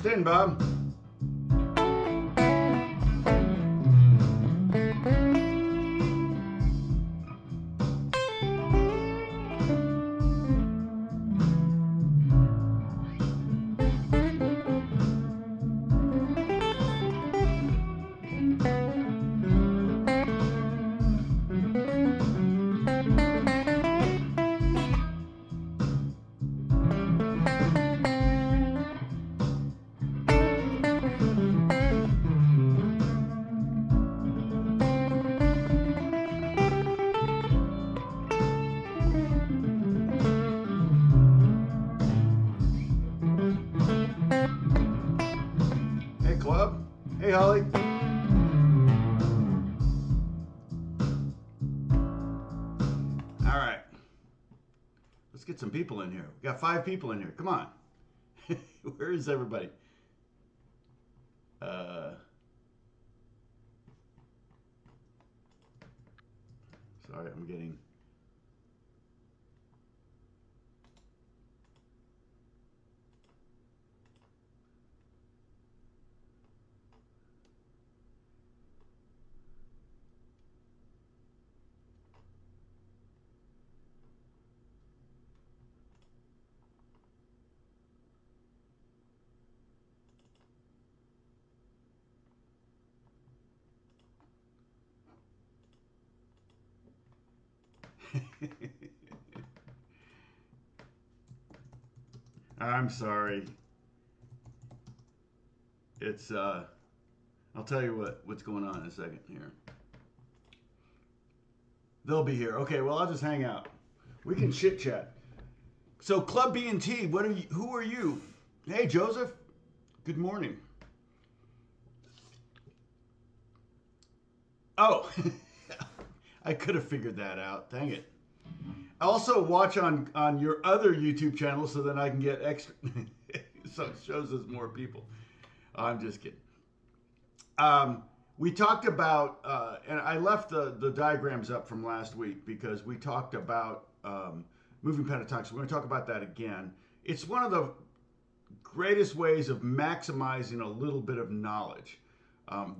in, Bob. Hey, Holly. All right. Let's get some people in here. We got 5 people in here. Come on. Where is everybody? Sorry, I'm getting... I'm sorry. It's I'll tell you what's going on in a second here. They'll be here. Okay, well, I'll just hang out. We can chit chat. So Club B&T, what are you, who are you? Hey, Joseph. Good morning. Oh, I could have figured that out. Dang it. I also watch on your other YouTube channel so that I can get extra, so it shows us more people. I'm just kidding. We talked about, and I left the diagrams up from last week because we talked about moving pentatonics. We're going to talk about that again. It's one of the greatest ways of maximizing a little bit of knowledge.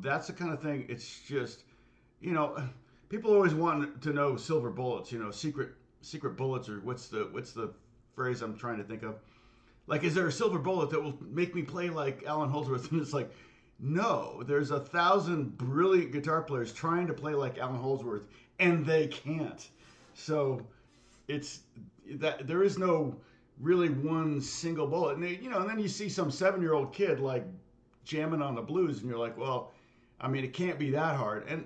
That's the kind of thing, it's just, you know, people always want to know silver bullets, you know, secret bullets, or what's the phrase I'm trying to think of? Like, is there a silver bullet that will make me play like Alan Holdsworth? And it's like, no, there's 1,000 brilliant guitar players trying to play like Alan Holdsworth, and they can't. So it's that there is no really one single bullet. And you know, and then you see some 7-year-old kid like jamming on the blues, and you're like, well, I mean, it can't be that hard. And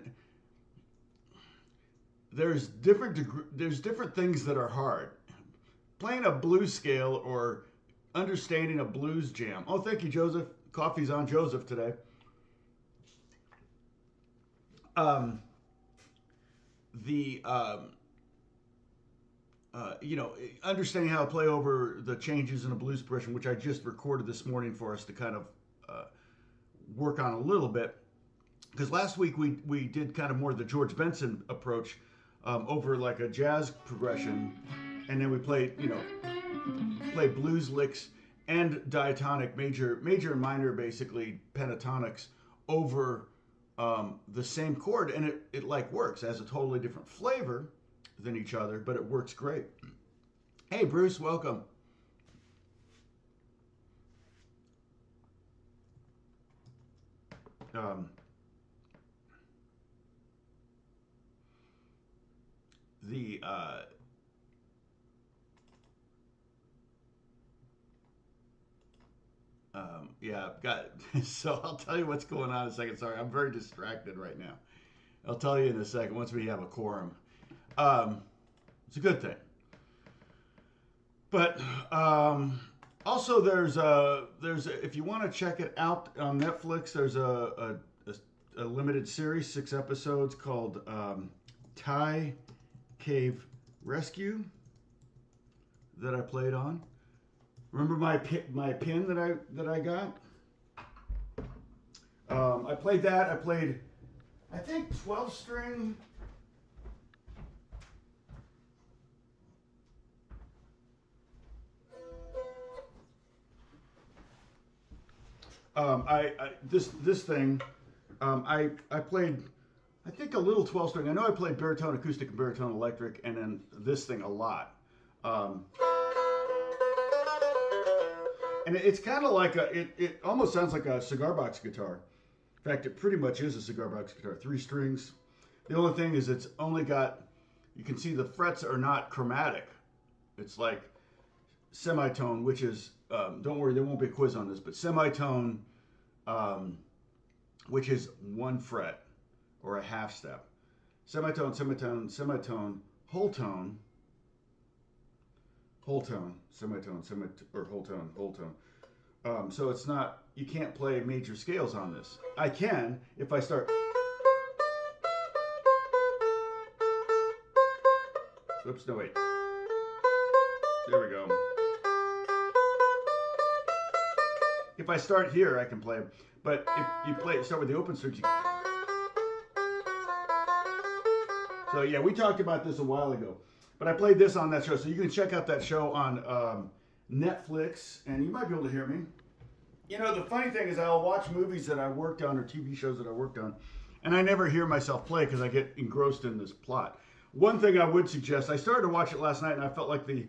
there's different things that are hard. Playing a blues scale or understanding a blues jam. Oh, thank you, Joseph. Coffee's on Joseph today. You know, understanding how to play over the changes in a blues progression, which I just recorded this morning for us to kind of work on a little bit. Because last week we did kind of more the George Benson approach over like a jazz progression, and then we played, you know, blues licks and diatonic, major and minor, basically pentatonics over the same chord, and it like works. It has a totally different flavor than each other, but it works great. Hey, Bruce, welcome. Yeah, so I'll tell you what's going on in a second. Sorry, I'm very distracted right now. I'll tell you in a second once we have a quorum. It's a good thing. But also there's if you want to check it out on Netflix, there's a limited series, 6 episodes called Thai Cave Rescue that I played on. Remember my pin that I got? I played that. I played, I think, 12-string. This thing, I played, I think a little 12 string. I know I played baritone acoustic and baritone electric, and then this thing a lot. Um, and it's kind of like it almost sounds like a cigar box guitar. In fact, it pretty much is a cigar box guitar. 3 strings. The only thing is it's only got, you can see the frets are not chromatic. It's like semitone, which is, don't worry, there won't be a quiz on this, but semitone, which is 1 fret or a half step. Semitone, semitone, semitone, whole tone, semitone, or whole tone, whole tone. So it's not, you can't play major scales on this. I can if I start. Oops, no, wait. There we go. If I start here, I can play them. But if you start with the open strings. So yeah, we talked about this a while ago. But I played this on that show. So you can check out that show on Netflix, and you might be able to hear me. You know, the funny thing is I'll watch movies that I worked on or TV shows that I worked on, and I never hear myself play because I get engrossed in this plot. One thing I would suggest, I started to watch it last night, and I felt like the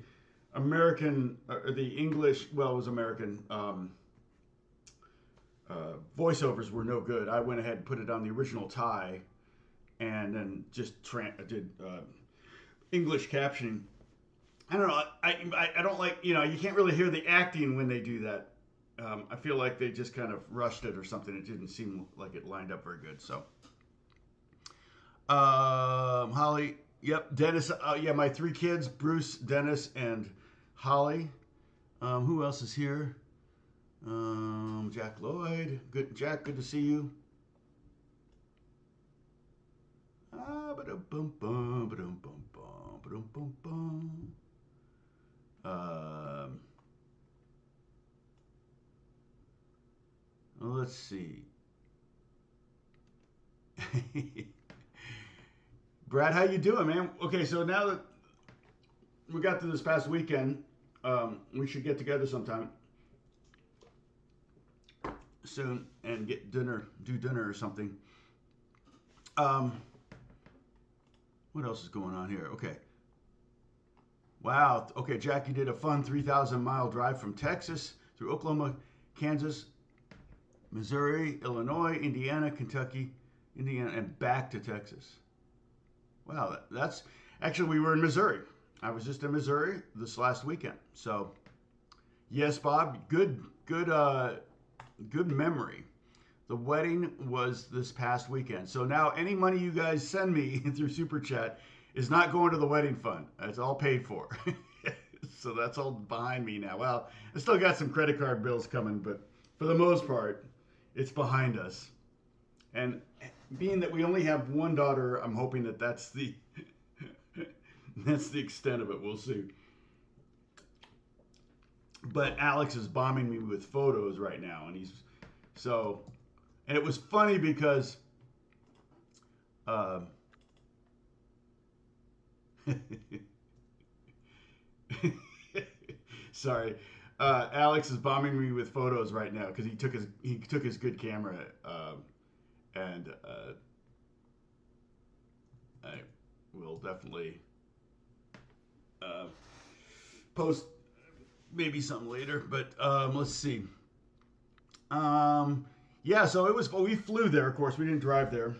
American, or the English, well, it was American, voiceovers were no good. I went ahead and put it on the original Thai, and then just did English captioning. I don't know. I don't like, you know, you can't really hear the acting when they do that. I feel like they just kind of rushed it or something. It didn't seem like it lined up very good. So, Holly, yep, Dennis. Yeah, my 3 kids: Bruce, Dennis, and Holly. Who else is here? Jack Lloyd. Good, Jack. Good to see you. Let's see. Brad, how you doing, man? Okay, so now that we got to this past weekend, we should get together sometime soon and get dinner, do dinner or something. What else is going on here? Okay. Wow. Okay, Jackie did a fun 3,000-mile drive from Texas through Oklahoma, Kansas, Missouri, Illinois, Indiana, Kentucky, Indiana, and back to Texas. Wow, that's actually, we were in Missouri. I was just in Missouri this last weekend. So, yes, Bob, good memory. The wedding was this past weekend. So now any money you guys send me through Super Chat is not going to the wedding fund. It's all paid for. So that's all behind me now. Well, I still got some credit card bills coming, but for the most part, it's behind us. And being that we only have 1 daughter, I'm hoping that that's the that's the extent of it. We'll see. But Alex is bombing me with photos right now, and and it was funny because sorry, Alex is bombing me with photos right now because he took his good camera, and I will definitely post maybe something later. But let's see. Yeah, so we flew there. Of course, we didn't drive there,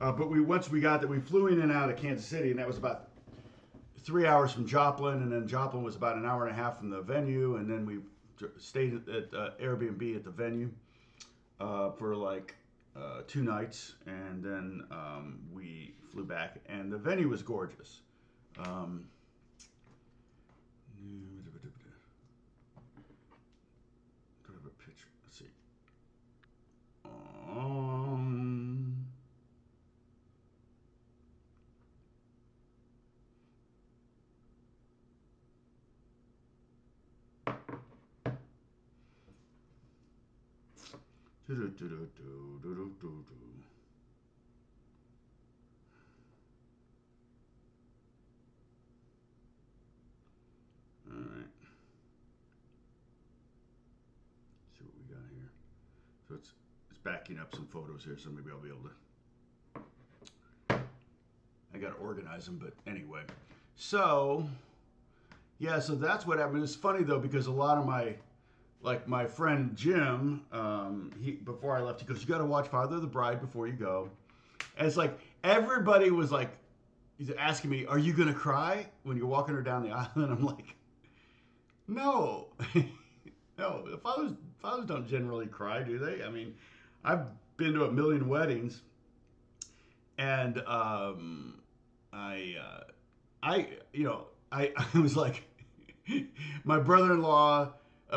but once we got there, we flew in and out of Kansas City, and that was about 3 hours from Joplin, and then Joplin was about an hour and a half from the venue, and then we stayed at Airbnb at the venue for like 2 nights, and then we flew back, and the venue was gorgeous. Do I have a picture? Let's see. All right. See what we got here. So it's backing up some photos here, so maybe I'll be able to. I got to organize them, but anyway. So, yeah, so that's what happened. It's funny though, because a lot of my friend Jim, before I left, he goes, "You got to watch Father of the Bride before you go." And it's like everybody was like, he's asking me, "Are you gonna cry when you're walking her down the aisle?" And I'm like, "No, no. The fathers don't generally cry, do they? I mean, I've been to a million weddings, and I was like, my brother-in-law,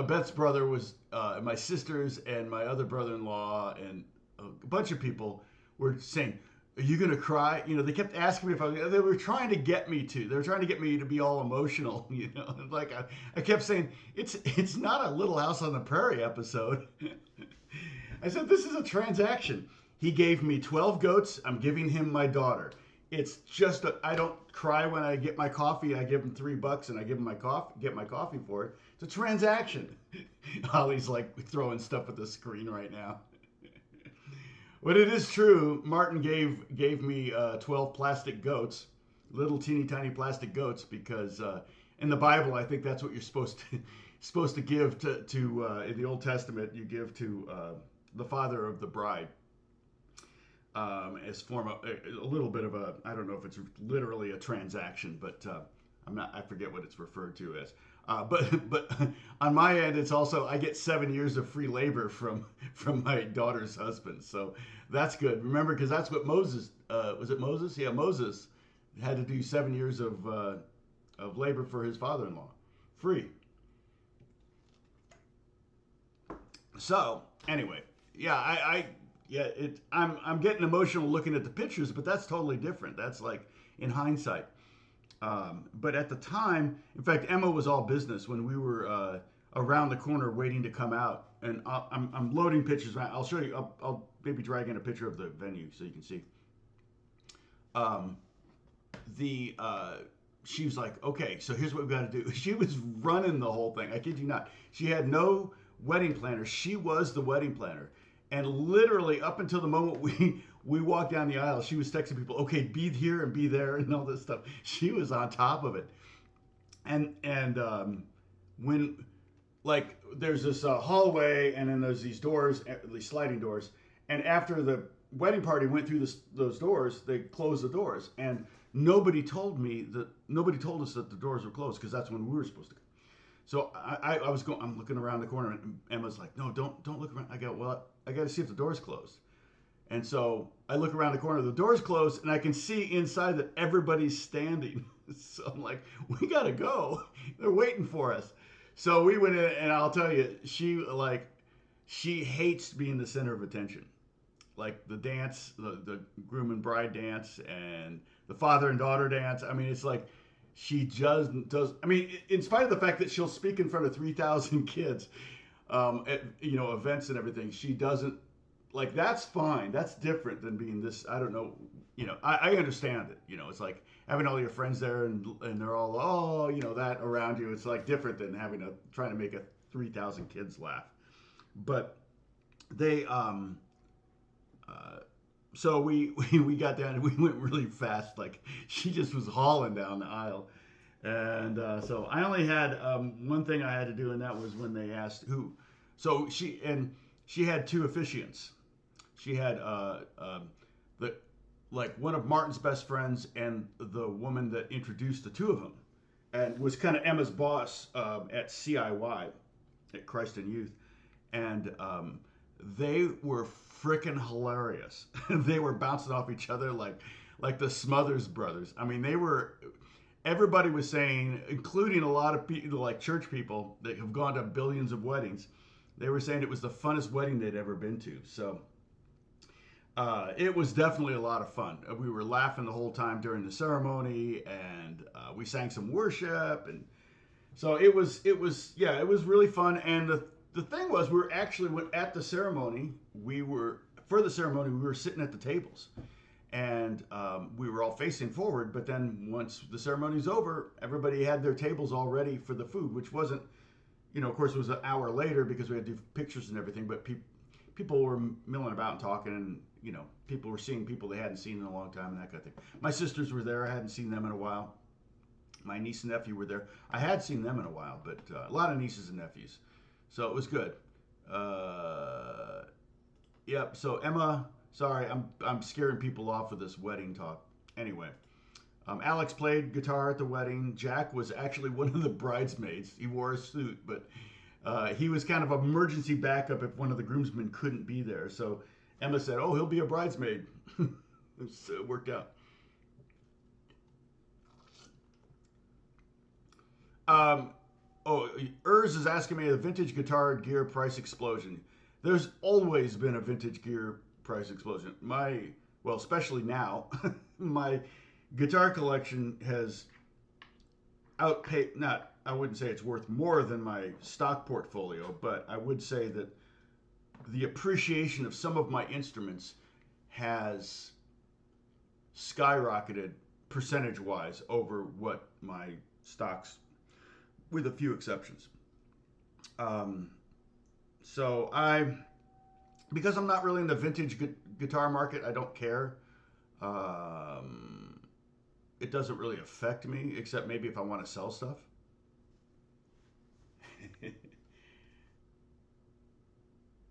Beth's brother was, my sisters and my other brother-in-law and a bunch of people were saying, "Are you going to cry?" They kept asking me if they were trying to get me to. They were trying to get me to be all emotional, Like I kept saying, it's not a Little House on the Prairie episode. I said, this is a transaction. He gave me 12 goats. I'm giving him my daughter. It's just I don't cry when I get my coffee. I give him $3 and I give him get my coffee for it. It's a transaction. Ollie's like throwing stuff at the screen right now. But it is true. Martin gave me 12 plastic goats, little teeny tiny plastic goats, because in the Bible I think that's what you're supposed to give to in the Old Testament. You give to the father of the bride. As form of a little bit of a, I don't know if it's literally a transaction, but I forget what it's referred to as. But on my end, it's also, I get 7 years of free labor from my daughter's husband, so that's good. Remember, because that's what Moses was it Moses? Yeah, Moses had to do 7 years of labor for his father-in-law, free. So anyway, yeah, I'm getting emotional looking at the pictures, but that's totally different. That's like in hindsight. But at the time, in fact, Emma was all business when we were around the corner waiting to come out. And I'm loading pictures. I'll show you. I'll maybe drag in a picture of the venue so you can see. She was like, "Okay, so here's what we've got to do." She was running the whole thing. I kid you not. She had no wedding planner. She was the wedding planner. And literally up until the moment we walked down the aisle, she was texting people, "Okay, be here and be there," and all this stuff. She was on top of it. And when, like, there's this hallway, and then there's these doors, these sliding doors. And after the wedding party went through those doors, they closed the doors. And nobody told us that the doors were closed, because that's when we were supposed to go. So I'm looking around the corner, and Emma's like, "No, don't look around." I go, "Well, I got to see if the door's closed." And so I look around the corner, the door's closed, and I can see inside that everybody's standing. So I'm like, "We got to go. They're waiting for us." So we went in, and I'll tell you, she hates being the center of attention. Like the dance, the groom and bride dance, and the father and daughter dance. I mean, it's like, she just does. I mean, in spite of the fact that she'll speak in front of 3,000 kids at events and everything, she doesn't like. That's fine. That's different than being this. I don't know. I understand it. It's like having all your friends there and they're all that around you. It's like different than trying to make 3,000 kids laugh. But they so we got down and we went really fast. Like, she just was hauling down the aisle. And so I only had one thing I had to do, and that was when they asked who. So she had two officiants. She had one of Martin's best friends and the woman that introduced the two of them, and was kind of Emma's boss at CIY, at Christ in Youth. And they were freaking hilarious. They were bouncing off each other like the Smothers Brothers. I mean, everybody was saying, including a lot of people, like church people that have gone to billions of weddings, they were saying it was the funnest wedding they'd ever been to. So it was definitely a lot of fun. We were laughing the whole time during the ceremony, and we sang some worship, and so it was really fun. And the thing was, we were actually at the ceremony. We were sitting at the tables, and we were all facing forward. But then once the ceremony's over, everybody had their tables all ready for the food, which wasn't, of course, it was an hour later because we had to do pictures and everything. But people were milling about and talking, and people were seeing people they hadn't seen in a long time and that kind of thing. My sisters were there. I hadn't seen them in a while. My niece and nephew were there. I had seen them in a while, but a lot of nieces and nephews, so it was good. Yep. So Emma, sorry, I'm scaring people off with this wedding talk. Anyway, Alex played guitar at the wedding. Jack was actually one of the bridesmaids. He wore a suit, but he was kind of emergency backup if one of the groomsmen couldn't be there. So Emma said, "Oh, he'll be a bridesmaid." So it worked out. Urs is asking me the vintage guitar gear price explosion. There's always been a vintage gear price explosion. Especially now, my guitar collection has outpaced, I wouldn't say it's worth more than my stock portfolio, but I would say that the appreciation of some of my instruments has skyrocketed percentage-wise over what my stocks, with a few exceptions. Because I'm not really in the vintage guitar market, I don't care. It doesn't really affect me, except maybe if I want to sell stuff.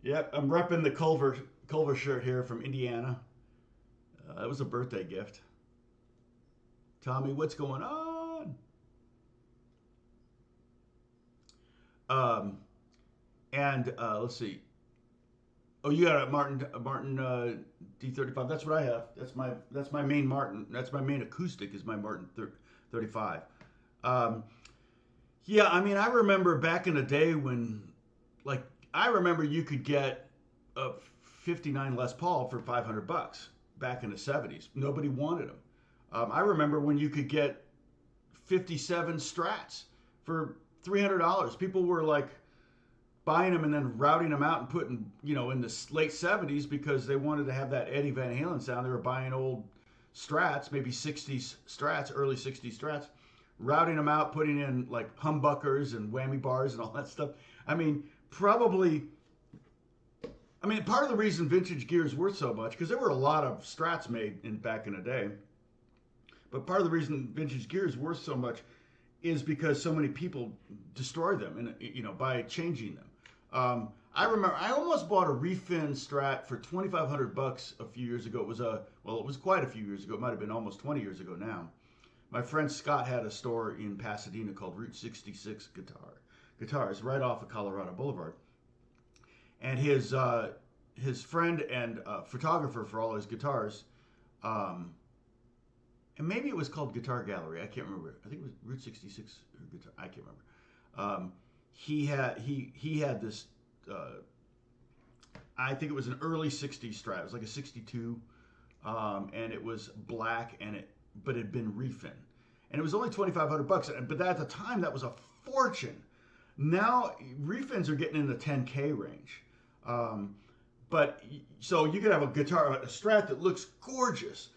Yep, I'm repping the Culver shirt here from Indiana. That was a birthday gift. Tommy, what's going on? Let's see. Oh, you got a Martin D35. That's what I have. That's my main Martin. That's my main acoustic is my Martin 35. Yeah, I mean, I remember back in the day when, I remember you could get a 59 Les Paul for $500 back in the 70s. Nobody wanted them. I remember when you could get 57 Strats for $300. People were buying them and then routing them out and putting, in the late 70s because they wanted to have that Eddie Van Halen sound. They were buying old Strats, maybe 60s Strats, early 60s Strats, routing them out, putting in humbuckers and whammy bars and all that stuff. I mean, part of the reason vintage gear is worth so much, because there were a lot of Strats made back in the day, but part of the reason vintage gear is worth so much is because so many people destroy them and by changing them. I remember I almost bought a refin Strat for $2,500 a few years ago. It was quite a few years ago. It might have been almost 20 years ago now. My friend Scott had a store in Pasadena called Route 66 Guitars, right off of Colorado Boulevard. And his friend and photographer for all his guitars, and maybe it was called Guitar Gallery. I can't remember. I think it was Route 66 Guitar. I can't remember. He had this. I think it was an early '60s Strat. It was like a '62, and it was black, but it had been refin, and it was only $2,500. But at the time, that was a fortune. Now refins are getting in the 10K range. So you could have a Strat that looks gorgeous,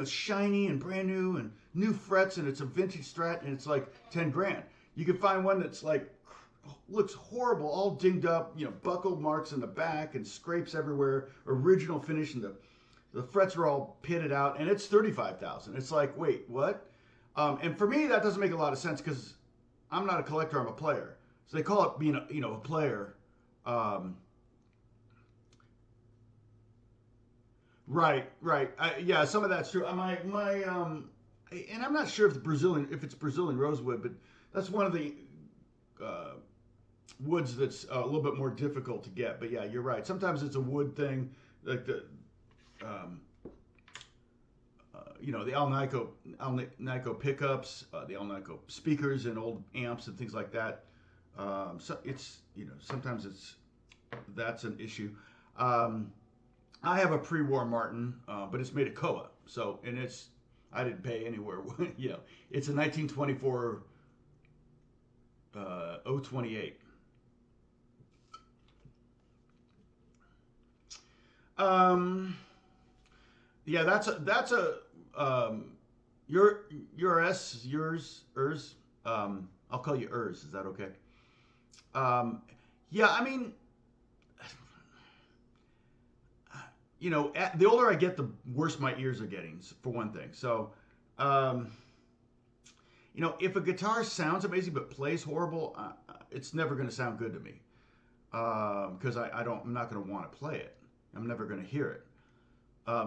shiny and brand new and new frets, and it's a vintage Strat, and it's like 10 grand. You can find one that's looks horrible, all dinged up, buckled marks in the back and scrapes everywhere, original finish, and the frets are all pitted out, and it's $35,000. It's like, wait, what? And for me, that doesn't make a lot of sense because I'm not a collector, I'm a player. So they call it being a player. Right. Yeah, some of that's true. And I'm not sure if it's Brazilian rosewood, but that's one of the woods that's a little bit more difficult to get. But yeah, you're right. Sometimes it's a wood thing, like the Alnico pickups, the Alnico speakers and old amps and things like that. So it's sometimes that's an issue. I have a pre-war Martin, but it's made of Koa. So, I didn't pay anywhere. It's a 1924 028. Yeah, that's a yours. I'll call you Urs. Is that okay? Yeah, I mean, you know, the older I get, the worse my ears are getting, for one thing. So, um, you know, if a guitar sounds amazing but plays horrible, it's never going to sound good to me because I'm not going to want to play it. I'm never going to hear it.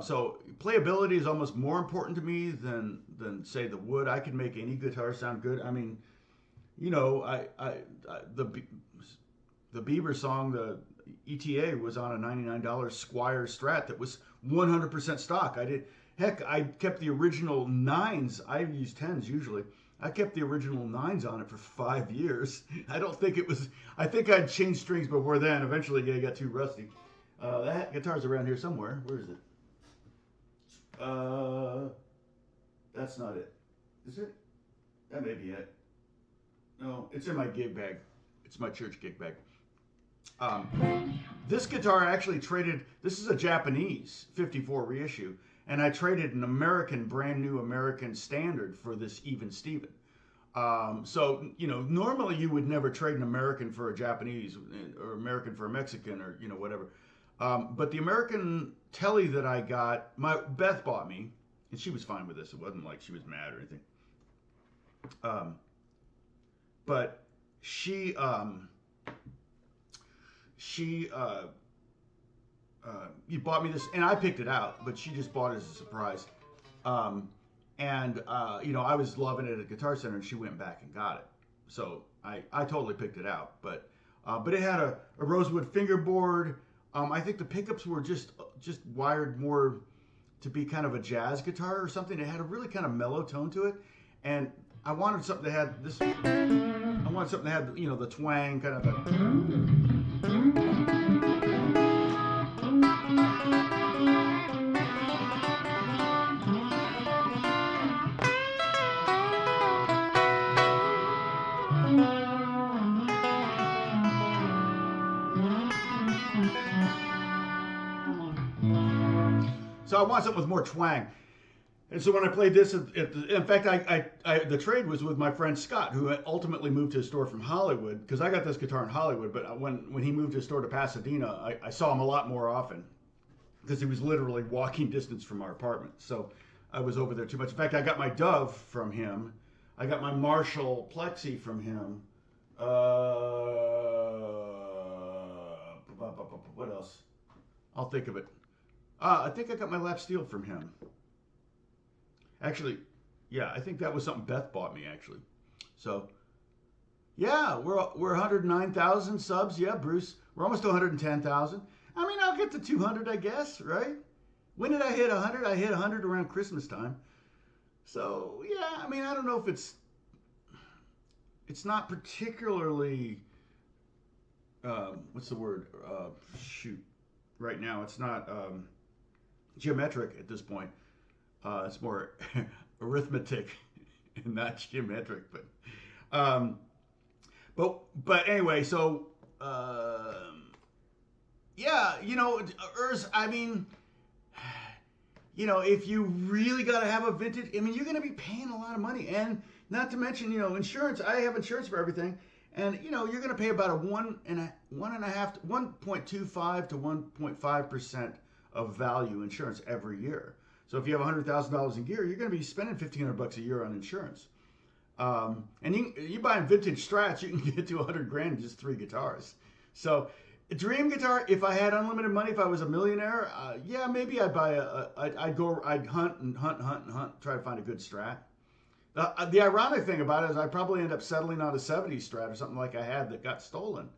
So playability is almost more important to me than say the wood. I can make any guitar sound good. I mean, you know, the Bieber song, the ETA was on a $99 Squire Strat that was 100% stock. I kept the original nines. I use tens usually. I kept the original nines on it for 5 years. I think I'd changed strings before then. Eventually, it got too rusty. That guitar's around here somewhere. Where is it? That's not it. Is it? That may be it. No, it's in my gig bag. It's my church gig bag. This guitar I actually traded. This is a Japanese 54 reissue, and I traded an American, brand new American standard for this Even Steven. So, you know, normally you would never trade an American for a Japanese or American for a Mexican or, you know, whatever. But the American telly that I got, Beth bought me, and she was fine with this. It wasn't like she was mad or anything. But she bought me this, and I picked it out, but she just bought it as a surprise. You know, I was loving it at Guitar Center, and she went back and got it. So I totally picked it out. But it had a rosewood fingerboard. I think the pickups were just wired more to be kind of a jazz guitar or something. It had a really kind of mellow tone to it, and I wanted something that had this. I wanted something that had, you know, the twang kind of a. So I want something with more twang. And so when I played this, in fact, the trade was with my friend Scott, who ultimately moved his store from Hollywood, because I got this guitar in Hollywood, but when he moved his store to Pasadena, I saw him a lot more often, because he was literally walking distance from our apartment. So I was over there too much. In fact, I got my Dove from him. I got my Marshall Plexi from him. What else? I'll think of it. I think I got my lap steel from him. Actually, yeah, I think that was something Beth bought me, actually. So, yeah, we're 109,000 subs. Yeah, Bruce, we're almost to 110,000. I mean, I'll get to 200, I guess, right? When did I hit 100? I hit 100 around Christmas time. So, yeah, I mean, I don't know if it's not particularly, what's the word? Right now, it's not geometric at this point. It's more arithmetic and not geometric, but anyway, so yeah, you know, I mean, you know, if you really got to have a vintage, I mean, you're going to be paying a lot of money, and not to mention, you know, insurance. I have insurance for everything, and you know, you're going to pay about a 1.25 to 1.5% of value insurance every year. So if you have $100,000 in gear, you're going to be spending $1,500 a year on insurance. And you buying vintage Strats, you can get to $100,000 in just 3 guitars. So a dream guitar, if I had unlimited money, if I was a millionaire, yeah, maybe I'd buy I'd hunt, try to find a good Strat. The ironic thing about it is I'd probably end up settling on a 70s Strat or something like I had that got stolen.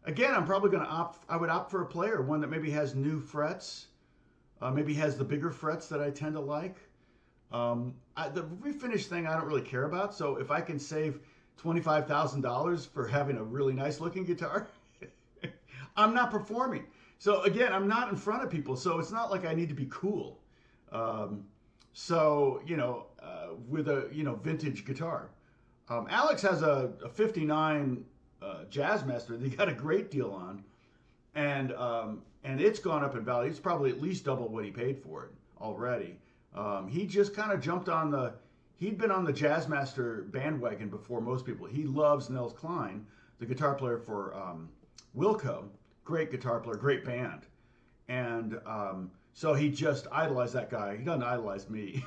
Again, I'm probably going to I would opt for a player, one that maybe has new frets, maybe has the bigger frets that I tend to like. The refinish thing I don't really care about, so if I can save $25,000 for having a really nice looking guitar, I'm not performing. So again, I'm not in front of people, so it's not like I need to be cool. So, you know, with a, you know, vintage guitar. Alex has a 59 Jazzmaster that he got a great deal on, and it's gone up in value. It's probably at least double what he paid for it already. He just kind of jumped on he'd been on the Jazzmaster bandwagon before most people. He loves Nels Cline, the guitar player for Wilco. Great guitar player, great band. And so he just idolized that guy. He doesn't idolize me.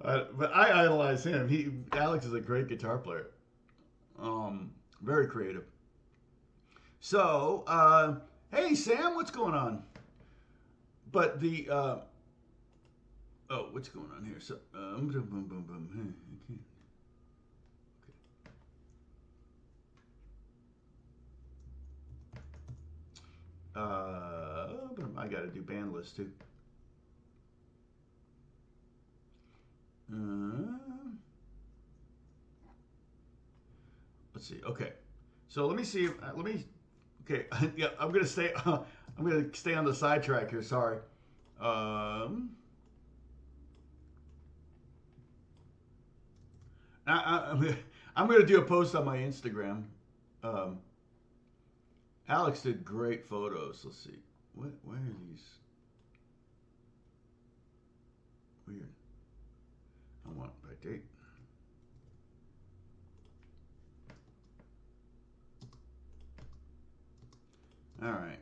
But I idolize him. Alex is a great guitar player. Very creative. So, hey Sam, what's going on? But the what's going on here? So, boom, boom, boom, boom. Okay. But I got to do band list too. Let's see. Okay, so let me see. Okay, yeah, I'm gonna stay. I'm gonna stay on the sidetrack here. Sorry. I'm gonna do a post on my Instagram. Alex did great photos. Let's see. Where are these? Weird. I want by date. All right.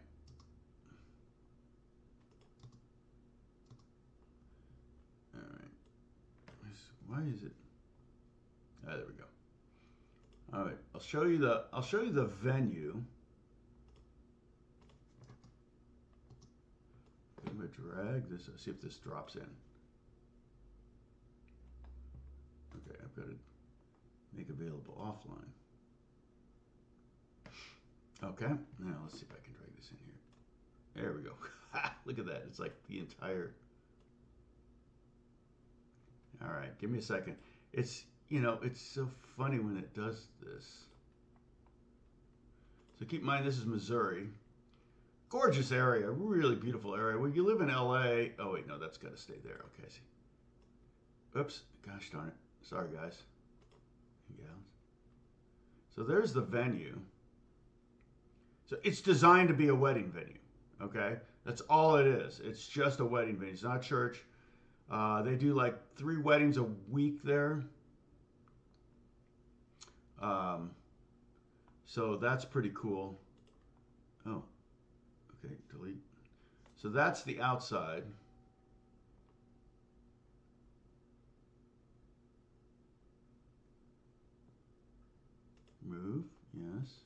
All right. Why is it? Ah, there we go. All right. I'll show you the venue. I'm gonna drag this. See if this drops in. Okay, I've got to make available offline. Okay, now let's see if I can drag this in here. There we go. Look at that. It's like the entire. All right, give me a second. It's so funny when it does this. So keep in mind this is Missouri. Gorgeous area, really beautiful area. When you live in LA, oh wait, no, that's got to stay there. Okay, I see. Oops, gosh darn it. Sorry, guys. Yeah. So there's the venue. So it's designed to be a wedding venue. Okay, that's all it is. It's just a wedding venue. It's not a church. They do like 3 weddings a week there. So that's pretty cool. Oh. Okay, delete. So that's the outside. Remove, yes.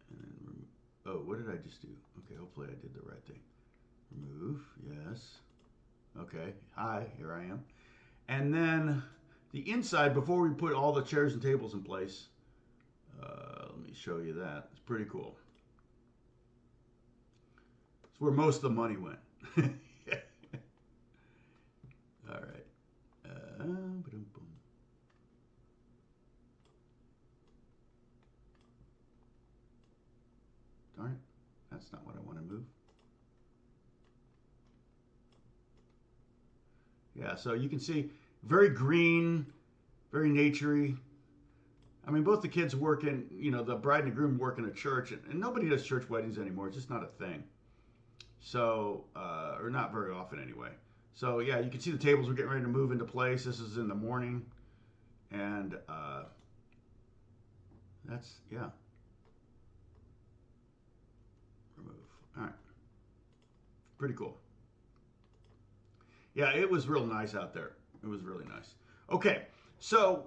And then remove. Oh, what did I just do? Okay, hopefully I did the right thing. Remove, yes. Okay, hi, here I am. And then the inside, before we put all the chairs and tables in place, let me show you that. It's pretty cool. It's where most of the money went. All right. Darn it. That's not what I want to move. Yeah, so you can see very green, very naturey. I mean, both the kids work in, the bride and the groom work in a church, and nobody does church weddings anymore. It's just not a thing. So, or not very often anyway. So, yeah, you can see the tables are getting ready to move into place. This is in the morning. And that's, yeah. Remove. All right. Pretty cool. Yeah, it was real nice out there. It was really nice. Okay, so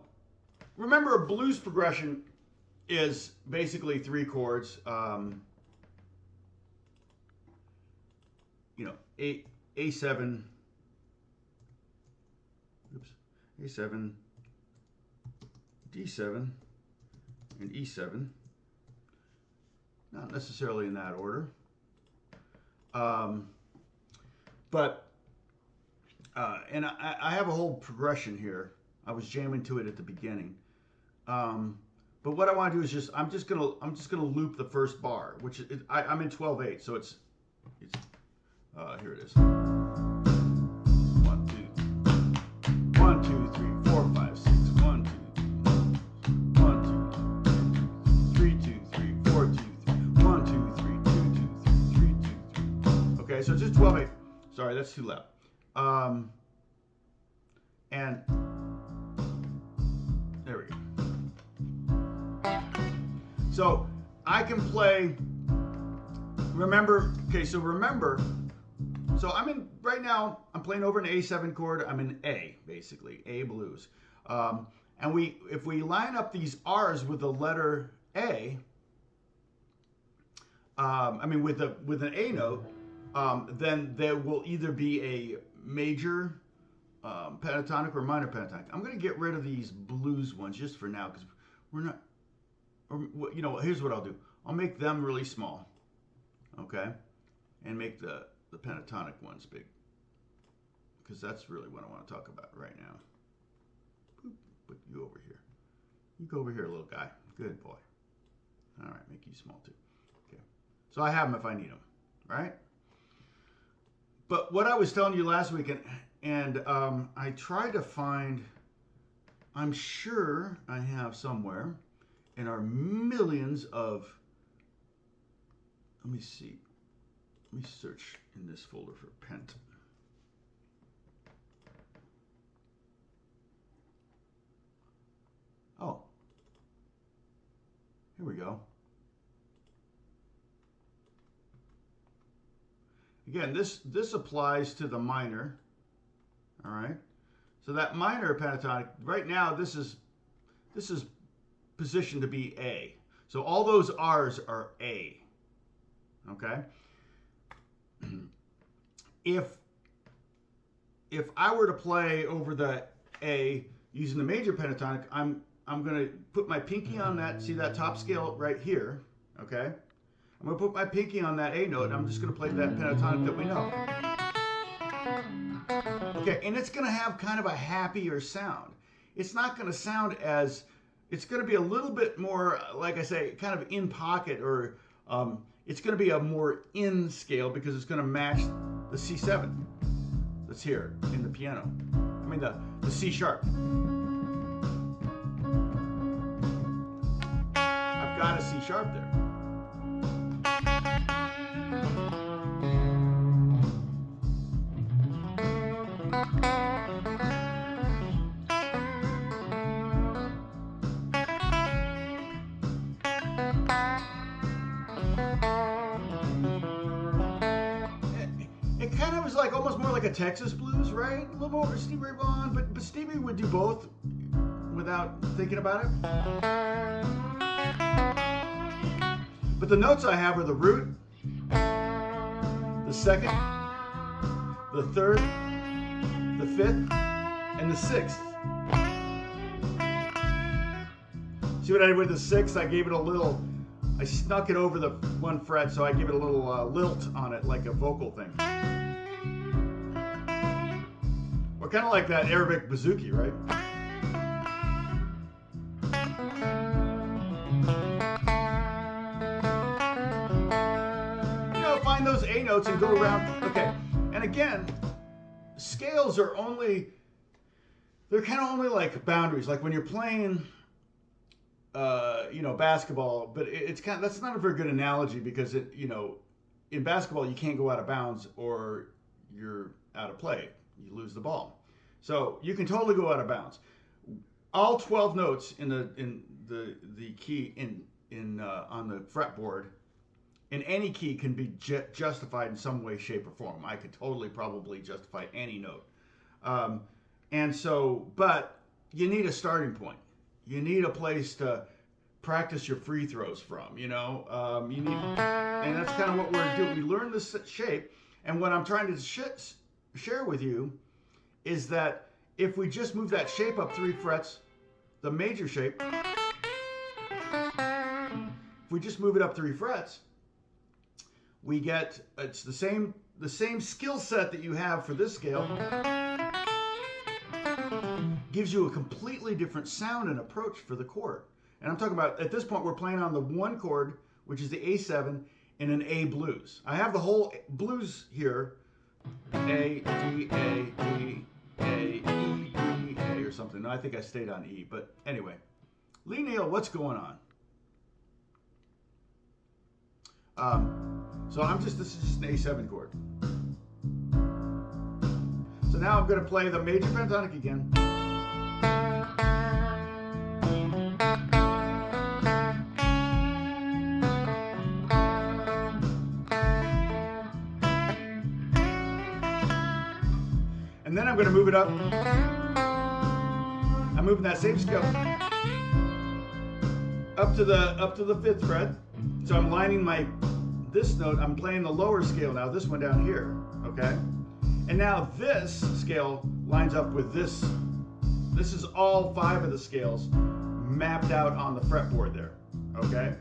remember a blues progression is basically 3 chords. A7, A7, D7, and E7. Not necessarily in that order. And I have a whole progression here. I was jamming to it at the beginning. But what I want to do is I'm just gonna loop the first bar, which I'm in 12/8, so it's here it is. 1, 2, 3, 4, 5, 6. 1, 2, 3, 2, 3, 4, 2, 3. 1, 2, 3, 2, 2, 3, 3, 2, 3. Okay, so it's just 12/8. Sorry, that's too loud. And there we go. So I can play remember, okay, so remember, so I'm in, right now, I'm playing over an A7 chord. I'm in A, basically, A blues. And if we line up these R's with the letter A, with an A note, then there will either be a major pentatonic or minor pentatonic. I'm going to get rid of these blues ones just for now, because we're not, or, you know, here's what I'll do. I'll make them really small, okay, and make the pentatonic ones big, because that's really what I want to talk about right now. Boop, put you over here. You go over here, little guy. Good boy. All right, make you small too. Okay, so I have them if I need them, right? But what I was telling you last week, and I tried to find, I'm sure I have somewhere in our millions of, let me see. Let me search in this folder for Pent. Oh, here we go. Again, this applies to the minor. All right. So that minor pentatonic, right now, this is positioned to be A. So all those R's are A. Okay. If I were to play over the A using the major pentatonic, I'm going to put my pinky on that, see that top scale right here, okay? I'm going to put my pinky on that A note, and I'm just going to play that pentatonic that we know. Okay, and it's going to have kind of a happier sound. It's not going to sound as, it's going to be a little bit more, like I say, kind of in pocket, or it's going to be a more in scale, because it's going to match the C7 that's here in the piano. I mean the C sharp. I've got a C sharp there. It kind of is like almost more like a Texas blues, right? A little more Stevie Ray Vaughan, but Stevie would do both without thinking about it. But the notes I have are the root, the second, the third, the fifth, and the sixth. See what I did with the sixth? I gave it a little, I snuck it over the one fret, so I give it a little lilt on it, like a vocal thing. Or kind of like that Arabic bouzouki, right? You know, find those A notes and go around. Okay, and again, scales are only, they're kind of only like boundaries. Like when you're playing, you know, basketball, but it's kind of, that's not a very good analogy, because it, you know, in basketball you can't go out of bounds or you're out of play. You lose the ball. So you can totally go out of bounds. All 12 notes in the key on the fretboard in any key can be justified in some way, shape, or form. I could totally probably justify any note. And so, but you need a starting point. You need a place to practice your free throws from, you know. You need, and that's kind of what we're doing. We learn this shape, and what I'm trying to share with you is that if we just move that shape up 3 frets, the major shape, if we just move it up 3 frets, we get, it's the same skill set that you have for this scale, gives you a completely different sound and approach for the chord. And I'm talking about, at this point, we're playing on the one chord, which is the A7, in an A blues. I have the whole blues here, A, D, A, D, A, E, D, A, or something. No, I think I stayed on E, but anyway. Lee Neal, what's going on? So this is just an A7 chord. So now I'm going to play the major pentatonic again. And then I'm going to move it up. I'm moving that same scale up to the 5th fret. So I'm lining this note, I'm playing the lower scale now, this one down here, okay? And now this scale lines up with this. This is all 5 of the scales mapped out on the fretboard there, okay?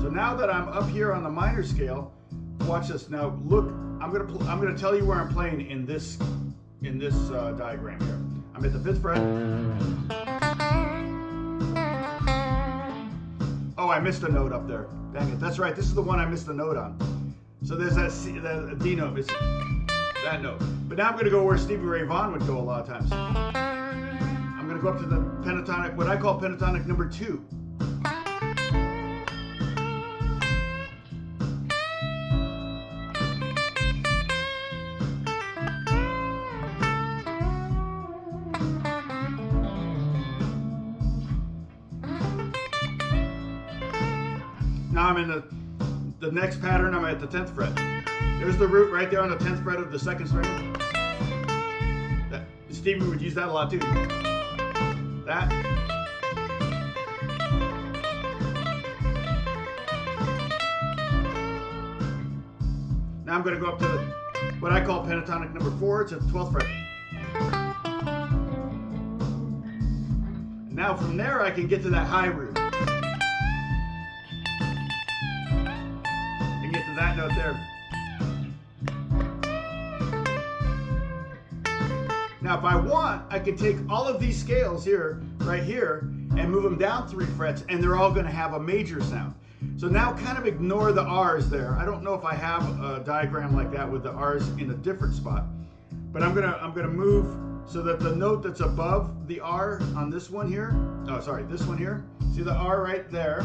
So now that I'm up here on the minor scale, watch this. Now look, I'm gonna tell you where I'm playing in this diagram here. I'm at the 5th fret. Oh, I missed a note up there. Dang it. That's right. This is the one I missed the note on. So there's that D note. It's that note. But now I'm going to go where Stevie Ray Vaughan would go a lot of times. I'm going to go up to the pentatonic, what I call pentatonic number 2. Now I'm in the next pattern, I'm at the 10th fret. There's the root right there on the 10th fret of the 2nd string. Stevie would use that a lot too. That. Now I'm going to go up to what I call pentatonic number 4. It's at the 12th fret. Now from there I can get to that high root. That note there. Now if I want, I can take all of these scales here, right here, and move them down 3 frets, and they're all going to have a major sound. So now kind of ignore the R's there. I don't know if I have a diagram like that with the R's in a different spot, but I'm gonna move so that the note that's above the R on this one here, oh sorry, this one here, see the R right there?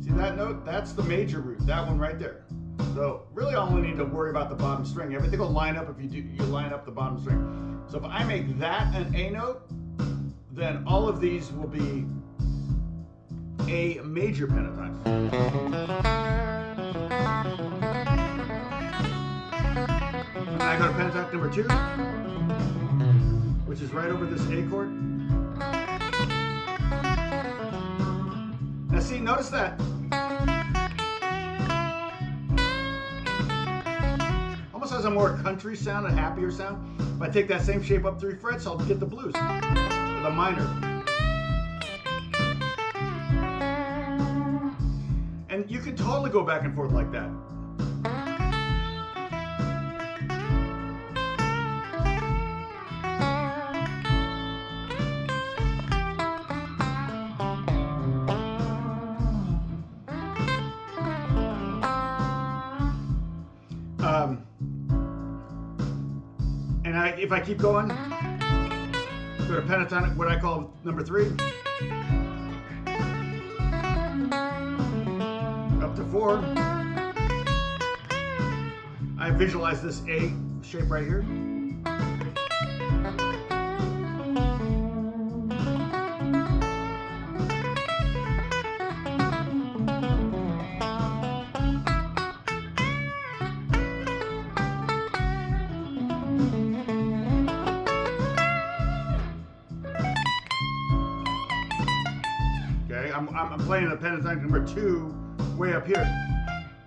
See that note? That's the major root, that one right there. So really I only need to worry about the bottom string. Everything will line up if you line up the bottom string. So if I make that an A note, then all of these will be A major pentatonics. And I go to pentatonic number 2, which is right over this A chord. Now see, notice that. Almost has a more country sound, a happier sound. If I take that same shape up 3 frets, I'll get the blues, the minor. And you can totally go back and forth like that. And if I keep going, go to pentatonic, what I call number 3, up to 4. I visualize this A shape right here. I'm playing the pentatonic number 2 way up here.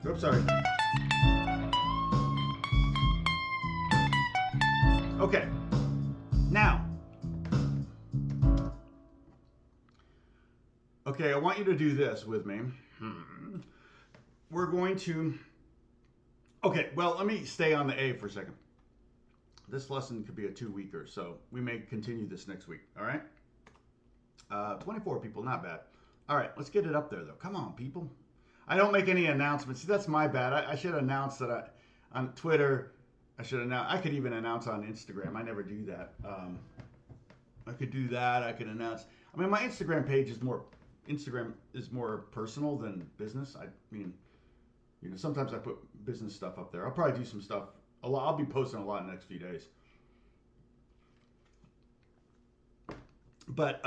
Oops, sorry. Okay, now, okay, I want you to do this with me. We're going to, okay, well, let me stay on the A for a second. This lesson could be a 2-weeker, so we may continue this next week, all right? 24 people, not bad. All right, let's get it up there, though. Come on, people. I don't make any announcements. See, that's my bad. I should announce that on Twitter. I could even announce on Instagram. I never do that. I could do that. I could announce. I mean, my Instagram page is more personal than business. I mean, you know, sometimes I put business stuff up there. I'll probably do some stuff. I'll be posting a lot in the next few days. But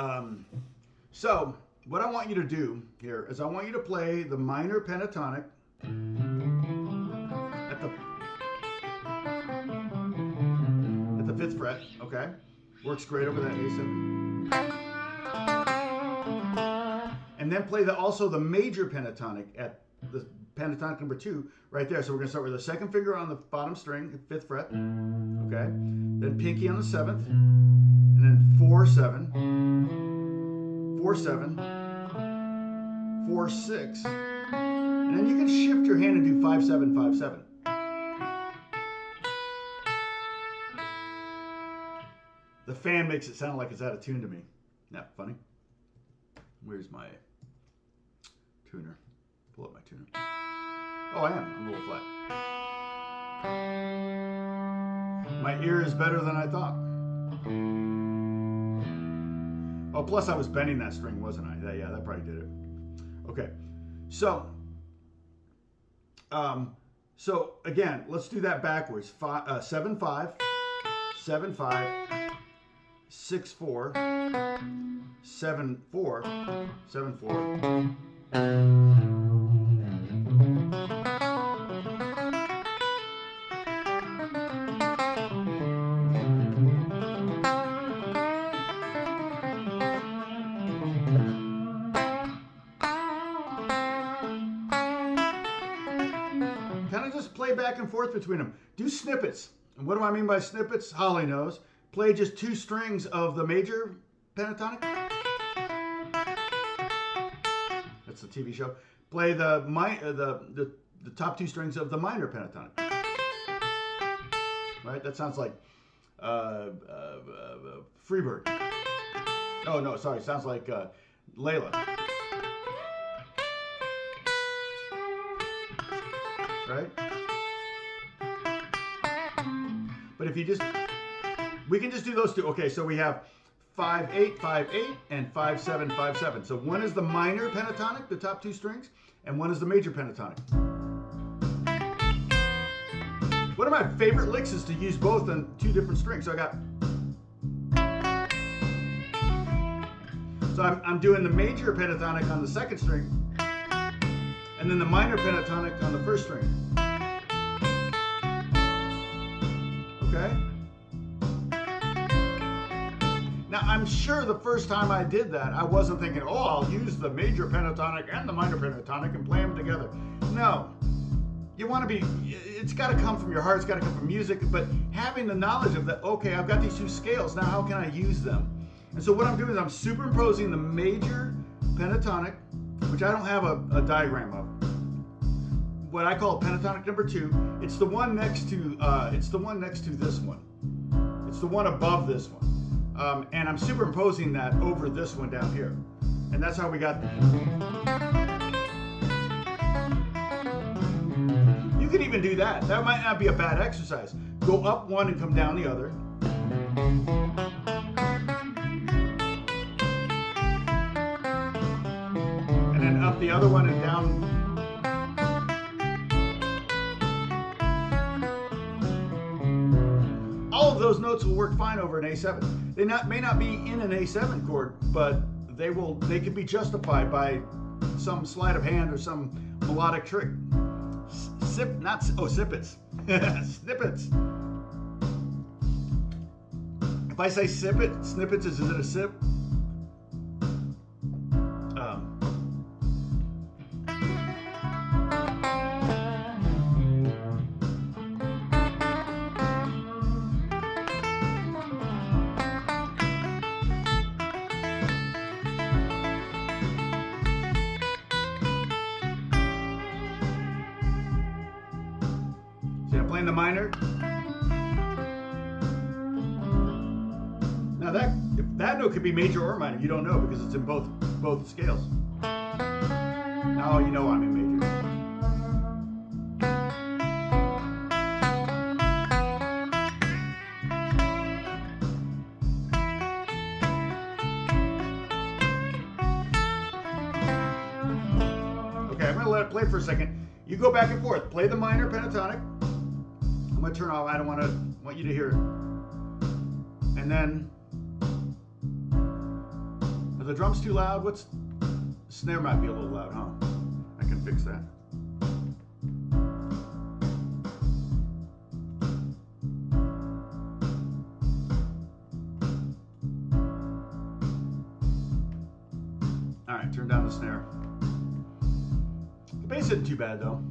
so. What I want you to do here is I want you to play the minor pentatonic at the 5th fret, okay? Works great over that A7. And then play also the major pentatonic at the pentatonic number 2 right there. So we're gonna start with the 2nd finger on the bottom string, 5th fret, okay? Then pinky on the 7th, and then 4, 7, 4, 7, 4, 6, and then you can shift your hand and do 5, 7, 5, 7. The fan makes it sound like it's out of tune to me. Isn't that funny? Where's my tuner? Pull up my tuner. Oh, I am. I'm a little flat. My ear is better than I thought. Oh, plus I was bending that string, wasn't I? Yeah, that probably did it. Okay, so again, let's do that backwards. 7, 5, 7, 5, 6, 4, 7, 4, 7, 4. Kind of just play back and forth between them. Do snippets. And what do I mean by snippets? Holly knows. Play just 2 strings of the major pentatonic. That's the TV show. Play the top 2 strings of the minor pentatonic. Right? That sounds like Freebird. Oh no, sorry. Sounds like Layla. Right? But if you just, we can just do those 2. Okay, so we have 5, 8, 5, 8, and 5, 7, 5, 7. So one is the minor pentatonic, the top 2 strings, and one is the major pentatonic. One of my favorite licks is to use both on 2 different strings. So I'm doing the major pentatonic on the 2nd string, and then the minor pentatonic on the 1st string. Okay? Now, I'm sure the first time I did that, I wasn't thinking, oh, I'll use the major pentatonic and the minor pentatonic and play them together. No. You want to be, it's got to come from your heart, it's got to come from music, but having the knowledge of that, okay, I've got these 2 scales, now how can I use them? And so what I'm doing is I'm superimposing the major pentatonic, which I don't have a diagram of. What I call pentatonic number 2. It's the one next to this one. It's the one above this one. And I'm superimposing that over this one down here. And that's how we got that. You can even do that. That might not be a bad exercise. Go up one and come down the other. And then up the other one and down. All of those notes will work fine over an A7. They may not be in an A7 chord, but they can be justified by some sleight of hand or some melodic trick. Snippets. Snippets. If I say snippets, is it a sip? Playing the minor. Now if that note could be major or minor, you don't know because it's in both scales. Now you know I'm in major. Okay, I'm gonna let it play for a second. You go back and forth. Play the minor pentatonic. I'm going to turn off. I don't want you to hear it. And then, are the drums too loud? The snare might be a little loud, huh? I can fix that. The bass isn't too bad though,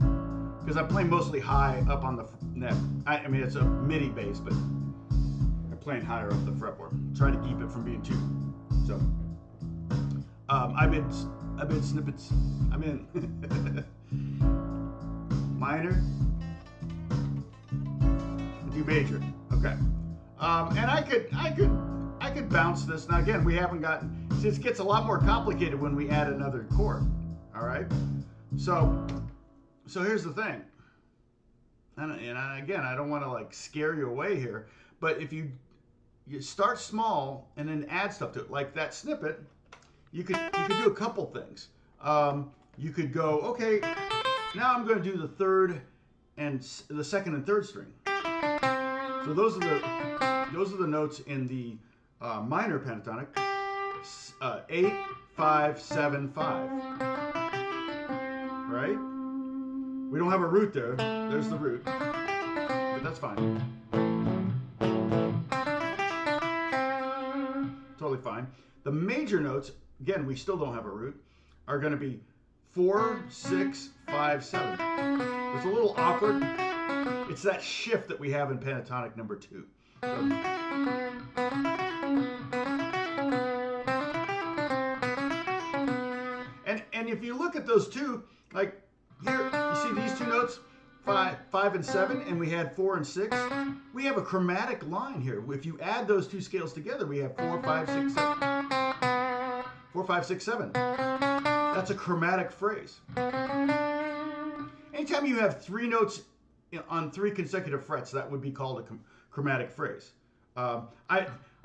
because I'm playing mostly high up on the neck. I mean, it's a MIDI bass, but I'm playing higher up the fretboard. Trying to keep it from being too. So, I'm in snippets. I'm in minor, D major. Okay, and I could bounce this. Now again, we haven't gotten. It gets a lot more complicated when we add another chord. All right, so here's the thing. And again, I don't want to like scare you away here, but if you start small and then add stuff to it, like that snippet, you could do a couple things. You could go, okay, now I'm going to do the third and the second and third string. So those are the notes in the minor pentatonic. 8, 5, 7, 5. Right? We don't have a root there. There's the root, but that's fine. Totally fine. The major notes, again, we still don't have a root, are going to be 4, 6, 5, 7. It's a little awkward. It's that shift that we have in pentatonic number 2. So, and if you look at those two, like here, you see these two notes, 5 and 7, and we had 4 and 6. We have a chromatic line here. If you add those two scales together, we have 4, 5, 6, 7. 4, 5, 6, 7. That's a chromatic phrase. Anytime you have 3 notes on 3 consecutive frets, that would be called a chromatic phrase. I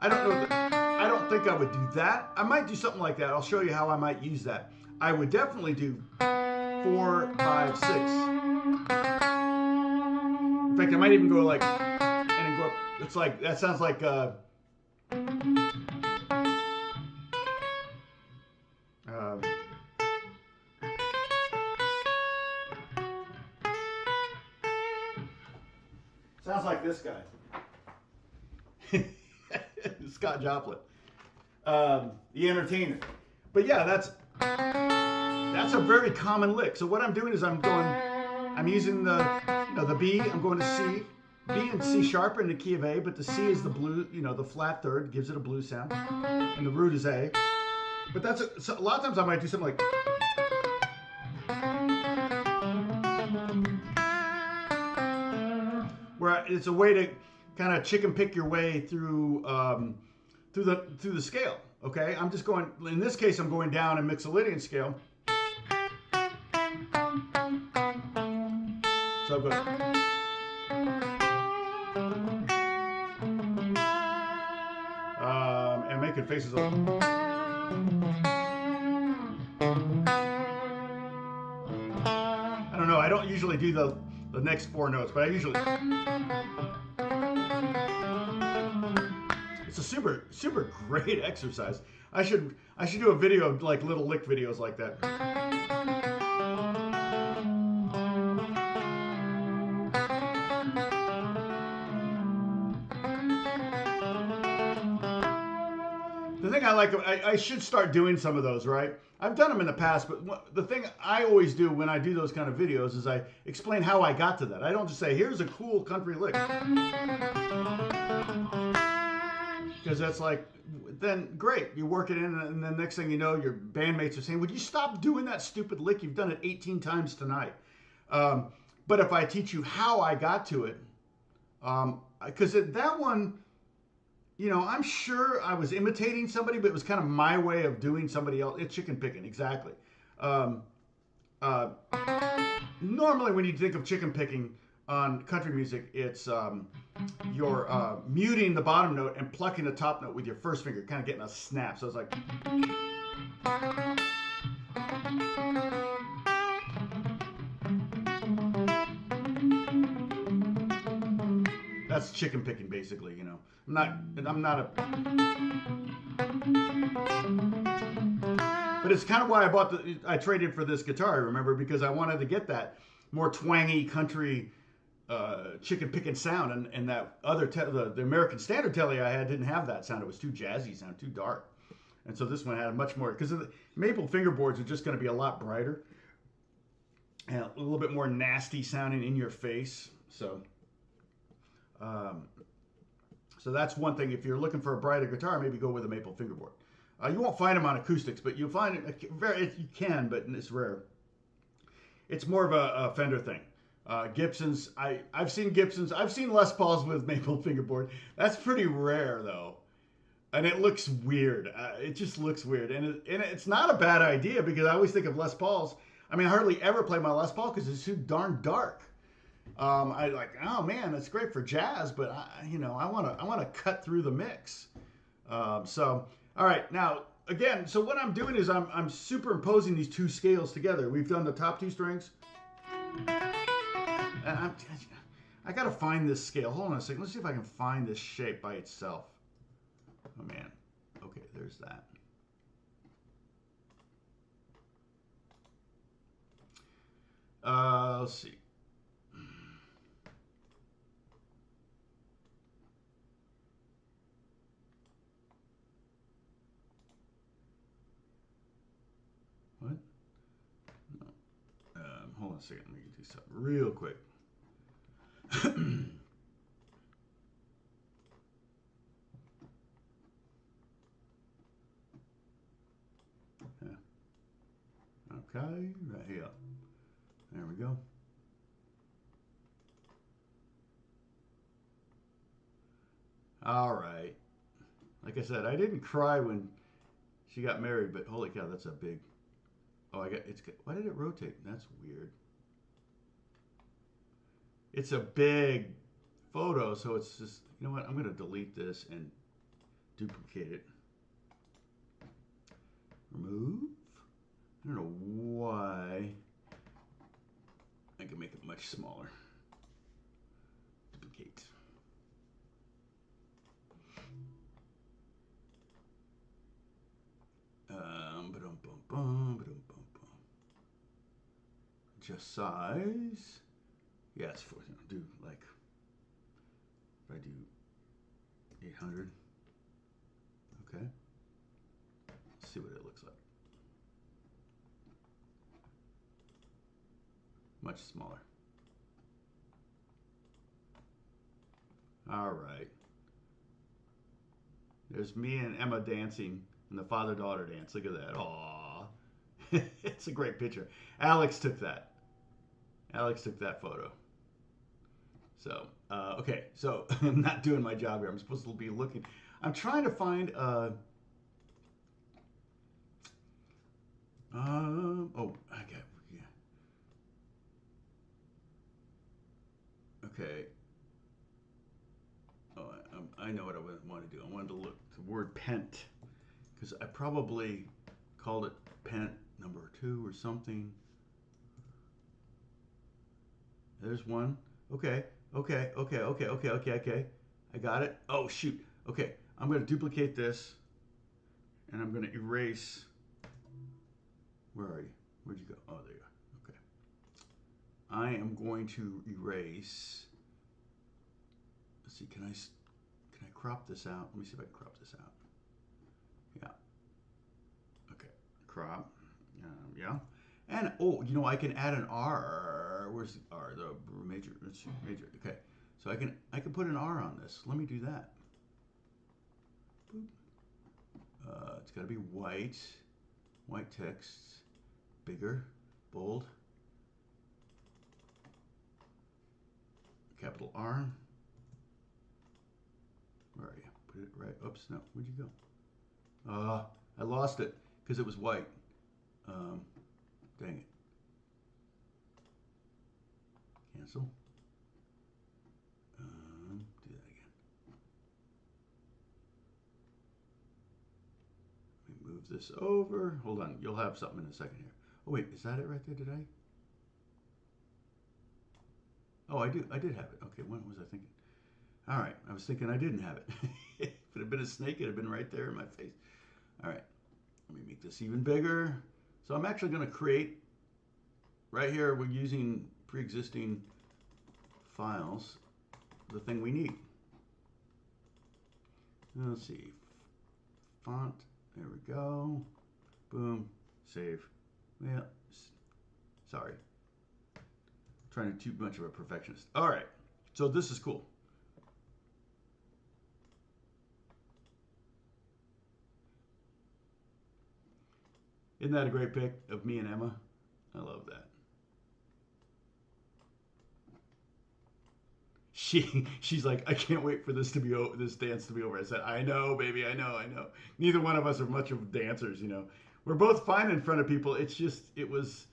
don't know. I don't think I would do that. I might do something like that. I'll show you how I might use that. I would definitely do 4, 5, 6. In fact, I might even go like, and then go up. It's like, that sounds like, sounds like this guy. Scott Joplin. The Entertainer. But yeah, that's a very common lick. So what I'm doing is I'm using the B, I'm going to C. B and C sharp are in the key of A, but the C is the blue, the flat third, gives it a blues sound. And the root is A. But so a lot of times I might do something like, where it's a way to kind of chicken pick your way through the scale. Okay, I'm just going. In this case, I'm going down in Mixolydian scale. So I'm going. And making faces. I don't know. I don't usually do the next 4 notes, but I usually. It's a super great exercise. I should do a video of like little lick videos like that. The thing I like, I should start doing some of those, right? I've done them in the past, but the thing I always do when I do those kind of videos is I explain how I got to that. I don't just say, here's a cool country lick. Because that's like, then great, you work it in, and then next thing you know, your bandmates are saying, would you stop doing that stupid lick? You've done it 18 times tonight. But if I teach you how I got to it, because that one, I'm sure I was imitating somebody, but it was kind of my way of doing somebody else. It's chicken picking, exactly. Normally when you think of chicken picking on country music, it's you're muting the bottom note and plucking the top note with your first finger, kind of getting a snap. So it's like. That's chicken picking, basically, I'm not a. But it's kind of why I traded for this guitar, remember, because I wanted to get that more twangy country chicken picking sound, and that other the American Standard telly I had didn't have that sound. It was too jazzy sound, too dark. And so this one had a much more, because the maple fingerboards are just going to be a lot brighter and a little bit more nasty sounding in your face. So, so that's one thing. If you're looking for a brighter guitar, maybe go with a maple fingerboard. You won't find them on acoustics, but you'll find it you can, but it's rare. It's more of a Fender thing. Gibsons, I've seen Gibsons. I've seen Les Pauls with maple fingerboard. That's pretty rare though, and it looks weird. It just looks weird, and it's not a bad idea because I always think of Les Pauls. I mean, I hardly ever play my Les Paul because it's too darn dark. I like, oh man, that's great for jazz, but I want to cut through the mix. So all right, now again, so what I'm doing is I'm superimposing these two scales together. We've done the top two strings. And I gotta find this scale. Hold on a second. Let's see if I can find this shape by itself. Oh man. Okay, there's that. Let's see. What? No. Hold on a second. Let me do something real quick. Yeah. Okay, right here. There we go. All right. Like I said, I didn't cry when she got married, but holy cow, that's a big. Oh, why did it rotate? That's weird. It's a big photo, so it's just, you know what? I'm going to delete this and duplicate it. Remove. I don't know why. I can make it much smaller. Duplicate. Just size. Yeah, it's for, do like, if I do 800, okay. Let's see what it looks like. Much smaller. All right. There's me and Emma dancing in the father-daughter dance. Look at that. Aww. It's a great picture. Alex took that. Alex took that photo. So, okay, so I'm not doing my job here. I'm supposed to be looking. I'm trying to find, oh, I got, yeah. Okay. Oh, I know what I want to do. I wanted to look the word pent, because I probably called it pent number 2 or something. There's one. Okay. I got it. Oh, shoot. Okay. I'm going to duplicate this and I'm going to erase. Where are you? Where'd you go? Oh, there you are. Okay. I am going to erase. Let's see. Can I crop this out? Let me see if I can crop this out. Yeah. Okay. Crop. Yeah. And, oh, you know, I can add an R. Where's the R? The major. Let's see, major. Okay. So I can put an R on this. Let me do that. Boop. It's got to be white. White text. Bigger. Bold. Capital R. Where are you? Put it right. Oops. No. Where'd you go? I lost it because it was white. Dang it. Cancel. Do that again. Let me move this over. Hold on. You'll have something in a second here. Oh, wait. Is that it right there? Did I? Oh, I did have it. Okay. What was I thinking? All right. I was thinking I didn't have it. If it had been a snake, it had been right there in my face. All right. Let me make this even bigger. So I'm actually going to create, right here, we're using pre-existing files, the thing we need. Let's see, font, There we go. Boom. Save. Well, sorry. Trying to be too much of a perfectionist. All right. So this is cool. Isn't that a great pic of me and Emma? I love that. She's like, I can't wait for this to be over, this dance to be over. I said, I know, baby, I know. Neither one of us are much of dancers, you know. We're both fine in front of people. It's just, it was,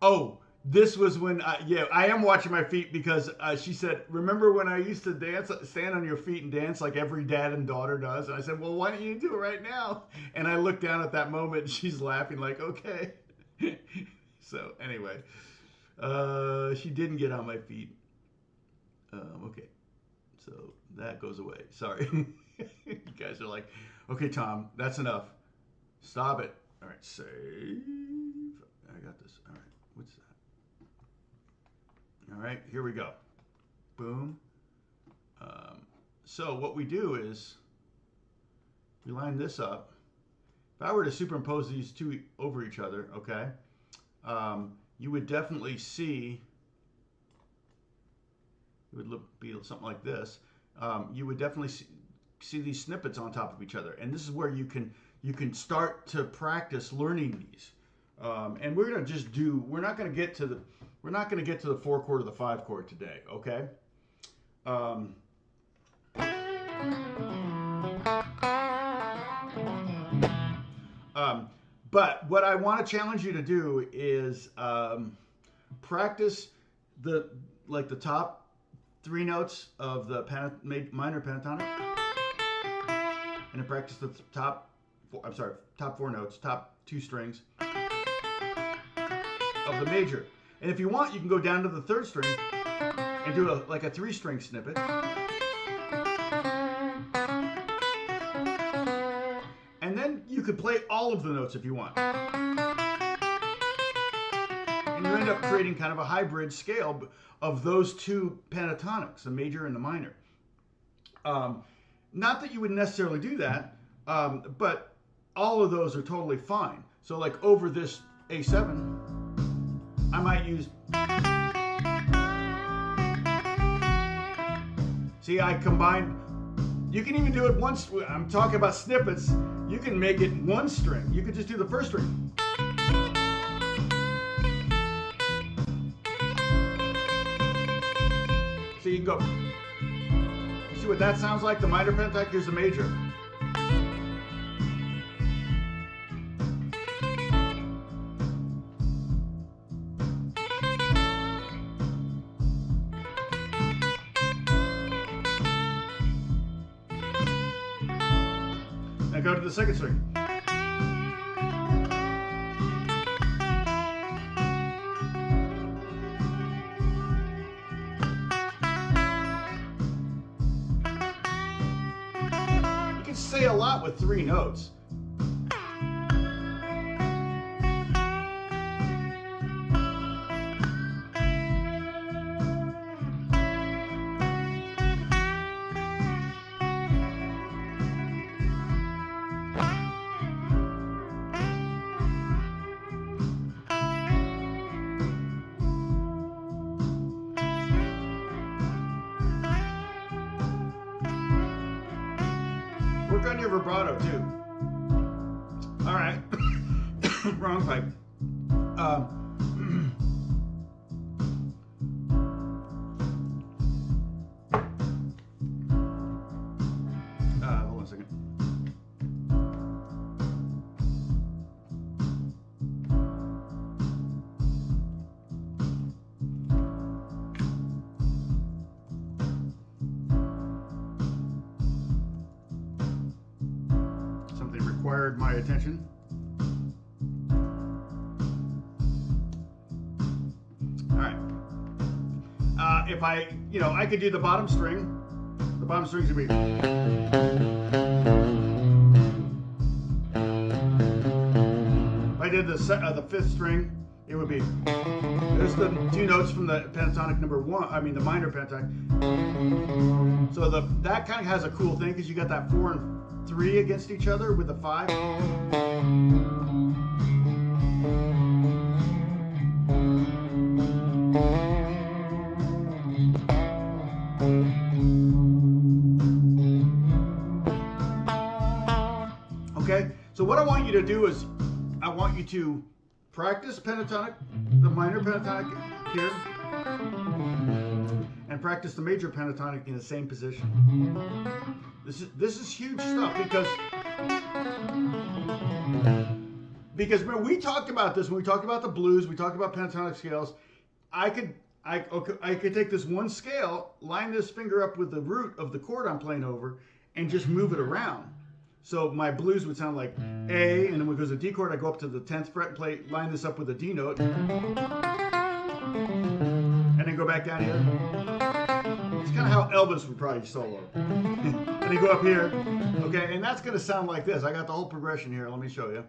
oh, this was when, I am watching my feet because she said, remember when I used to dance, stand on your feet and dance like every dad and daughter does? And I said, well, why don't you do it right now? And I looked down at that moment and she's laughing like, okay. So anyway, she didn't get on my feet. Okay, so that goes away. Sorry. You guys are like, okay, Tom, that's enough. Stop it. All right, save. I got this. All right, what's that? All right, here we go. Boom. So what we do is we line this up. If I were to superimpose these two over each other, okay, you would definitely see, it would be something like this. You would definitely see these snippets on top of each other, and this is where you can start to practice learning these. And we're gonna just do. We're not gonna get to the 4 chord or the 5 chord today, okay? But what I want to challenge you to do is practice the top 3 notes of the minor pentatonic, and then practice the top 4 notes, top 2 strings of the major. And if you want, you can go down to the 3rd string and do a 3-string snippet. And then you could play all of the notes if you want. And you end up creating kind of a hybrid scale of those 2 pentatonics, the major and the minor. Not that you would necessarily do that, but all of those are totally fine. So like over this A7, I might use, see, I combined, you can even do it once, I'm talking about snippets, you can make it 1 string. You could just do the 1st string. So you can go, you see what that sounds like? The minor pentatonic, here's the major. Go to the 2nd string. You can say a lot with 3 notes. Work on your vibrato too. All right. Wrong pipe. Hold on a second. Required my attention. All right. If I could do the bottom string. The bottom string's gonna be. If I did the 5th string, it would be, there's the two notes from the pentatonic number one, I mean the minor pentatonic. So that kind of has a cool thing because you got that 4 and 3 against each other with the 5. Okay, so what I want you to do is I want you to practice pentatonic, the minor pentatonic here, and practice the major pentatonic in the same position. This is huge stuff because when we talked about this, when we talked about the blues, we talked about pentatonic scales. I could take this one scale, line this finger up with the root of the chord I'm playing over, and just move it around. So my blues would sound like A, and then when it goes to D chord, I go up to the 10th fret and line this up with a D note, and then go back down here. It's kind of how Elvis would probably solo. And then go up here, okay, and that's going to sound like this. I got the whole progression here. Let me show you.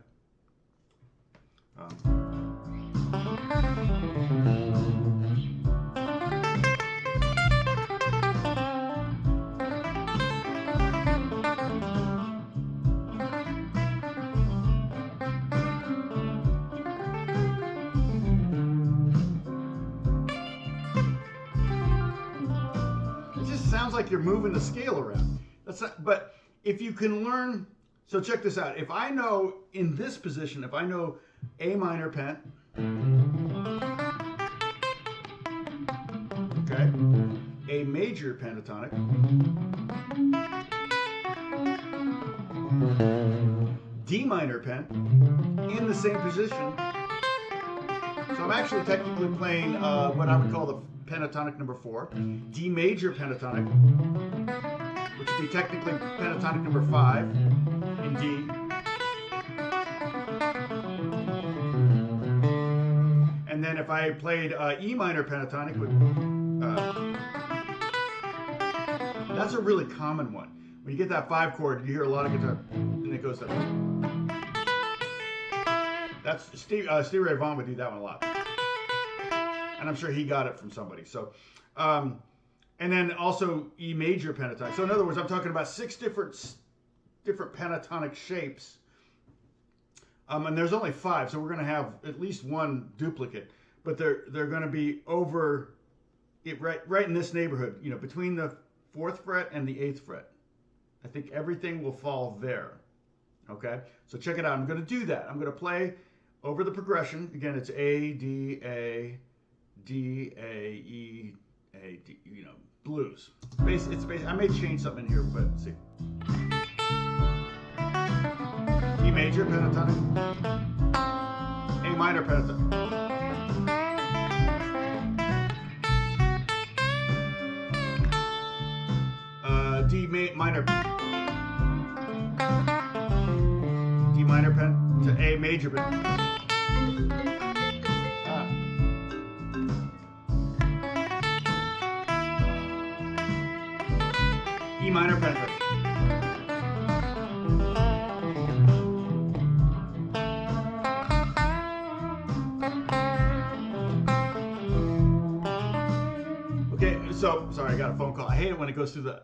Sounds like you're moving the scale around. That's not, but if you can learn, so check this out. If I know in this position, if I know A minor pen, okay, A major pentatonic, D minor pen, in the same position. So I'm actually technically playing what I would call the pentatonic number 4, D major pentatonic, which would be technically pentatonic number 5 in D, and then if I played E minor pentatonic, that's a really common one. When you get that 5 chord, you hear a lot of guitar, and it goes to. That's Stevie Ray Vaughan would do that one a lot. And I'm sure he got it from somebody. So, and then also E major pentatonic. So in other words, I'm talking about 6 different pentatonic shapes. And there's only 5, so we're going to have at least one duplicate. But they're going to be over it right in this neighborhood. You know, between the 4th fret and the 8th fret. I think everything will fall there. Okay, so check it out. I'm going to do that. I'm going to play over the progression. Again, it's A, D, A, D, A, E, A, D, you know, blues. I may change something in here, but let's see. E major pentatonic, A minor pentatonic, D minor, D minor pen to A major pen. E minor pentatonic. Okay, so sorry, I got a phone call. I hate it when it goes through the.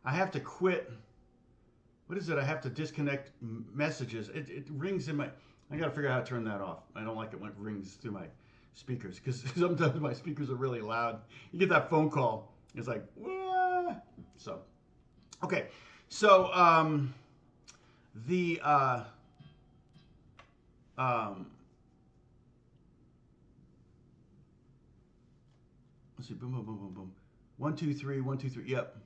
I have to quit. What is it? I have to disconnect messages. It rings in my. I got to figure out how to turn that off. I don't like it when it rings through my speakers because sometimes my speakers are really loud. You get that phone call. It's like, what? So, okay. So, let's see. Boom, boom, boom, boom, boom. 1, 2, 3. 1, 2, 3. Yep.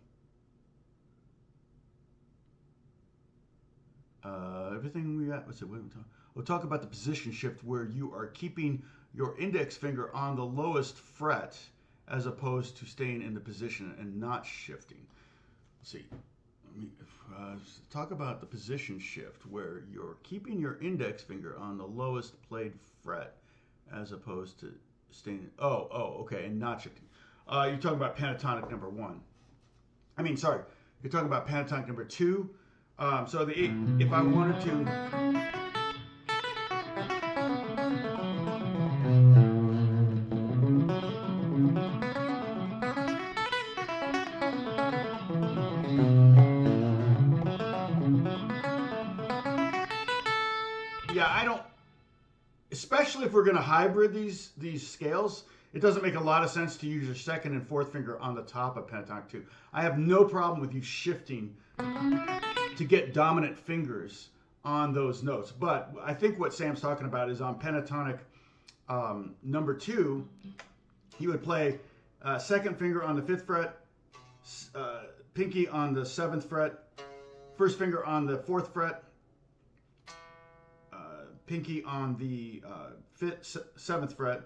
Everything we got. What's it? We'll talk about the position shift where you are keeping your index finger on the lowest fret as opposed to staying in the position and not shifting. Let's see. Talk about the position shift where you're keeping your index finger on the lowest played fret as opposed to staying. Okay, and not shifting. You're talking about pentatonic number 1. I mean, sorry. You're talking about pentatonic number 2. So if I wanted to, yeah, I don't, especially if we're going to hybrid these scales, it doesn't make a lot of sense to use your second and fourth finger on the top of pentatonic 2. I have no problem with you shifting to get dominant fingers on those notes. But I think what Sam's talking about is on pentatonic number 2, he would play second finger on the 5th fret, pinky on the 7th fret, first finger on the 4th fret, pinky on the 7th fret.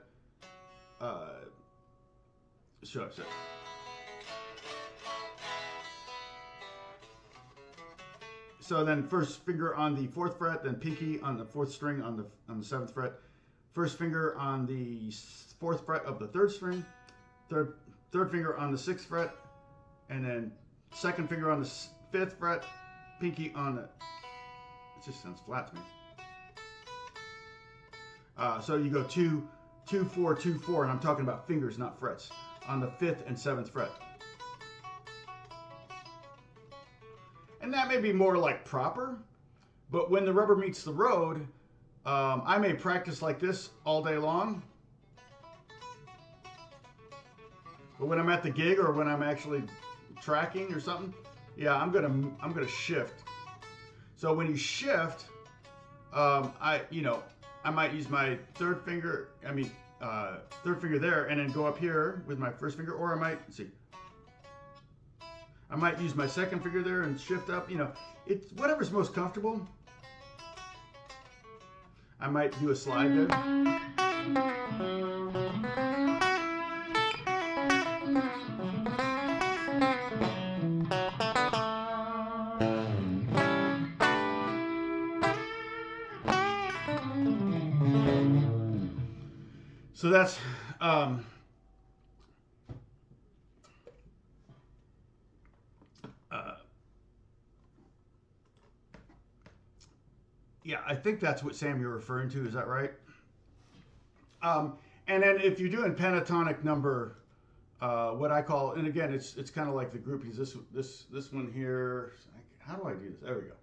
So then first finger on the 4th fret, then pinky on the 4th string on the 7th fret, first finger on the 4th fret of the 3rd string, third finger on the 6th fret, and then second finger on the 5th fret, pinky on the, it just sounds flat to me. So you go 2, 2, 4, 2, 4, and I'm talking about fingers, not frets, on the 5th and 7th fret. And that may be more like proper, but when the rubber meets the road, I may practice like this all day long. But when I'm at the gig or when I'm actually tracking or something, yeah, I'm gonna shift. So when you shift, I might use my third finger there, and then go up here with my first finger, or I might use my second finger there and shift up. It's whatever's most comfortable. I might do a slide there. So that's yeah, I think that's what, Sam, you're referring to. Is that right? And then if you're doing pentatonic number, what I call, and again, it's kind of like the groupies. This one here. How do I do this? There we go.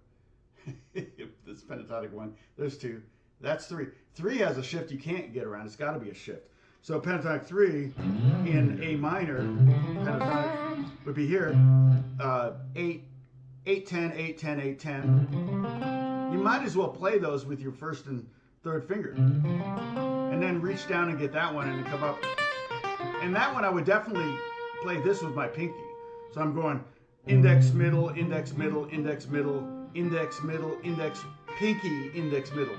This pentatonic one. There's 2. That's 3. 3 has a shift you can't get around. It's got to be a shift. So pentatonic 3 in A minor, pentatonic would be here. 8, 8, 10, 8, 10, 8, 10. You might as well play those with your first and third finger. And then reach down and get that one and then come up. And that one I would definitely play this with my pinky. So I'm going index, middle, index, middle, index, middle, index, middle, index, pinky, index, middle.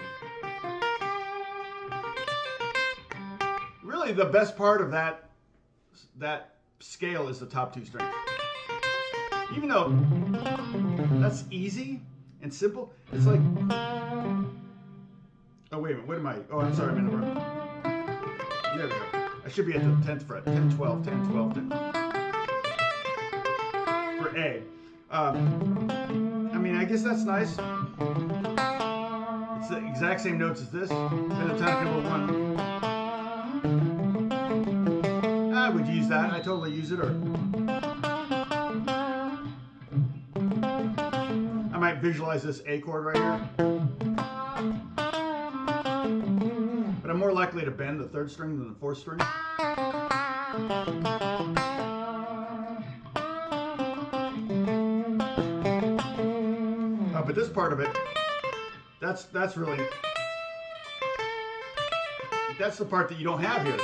Really, the best part of that scale is the top 2 strings. Even though that's easy and simple, it's like, oh wait a minute, what am I? Oh, I'm sorry, I'm in the wrong. There we go. I should be at the 10th fret. 10, 12, 10, 12, 10. For A. I mean, I guess that's nice. It's the exact same notes as this. Pentatonic number 1. I would use that. I totally use it. Or I might visualize this A chord right here. But I'm more likely to bend the 3rd string than the 4th string. But this part of it, that's really, that's the part that you don't have here.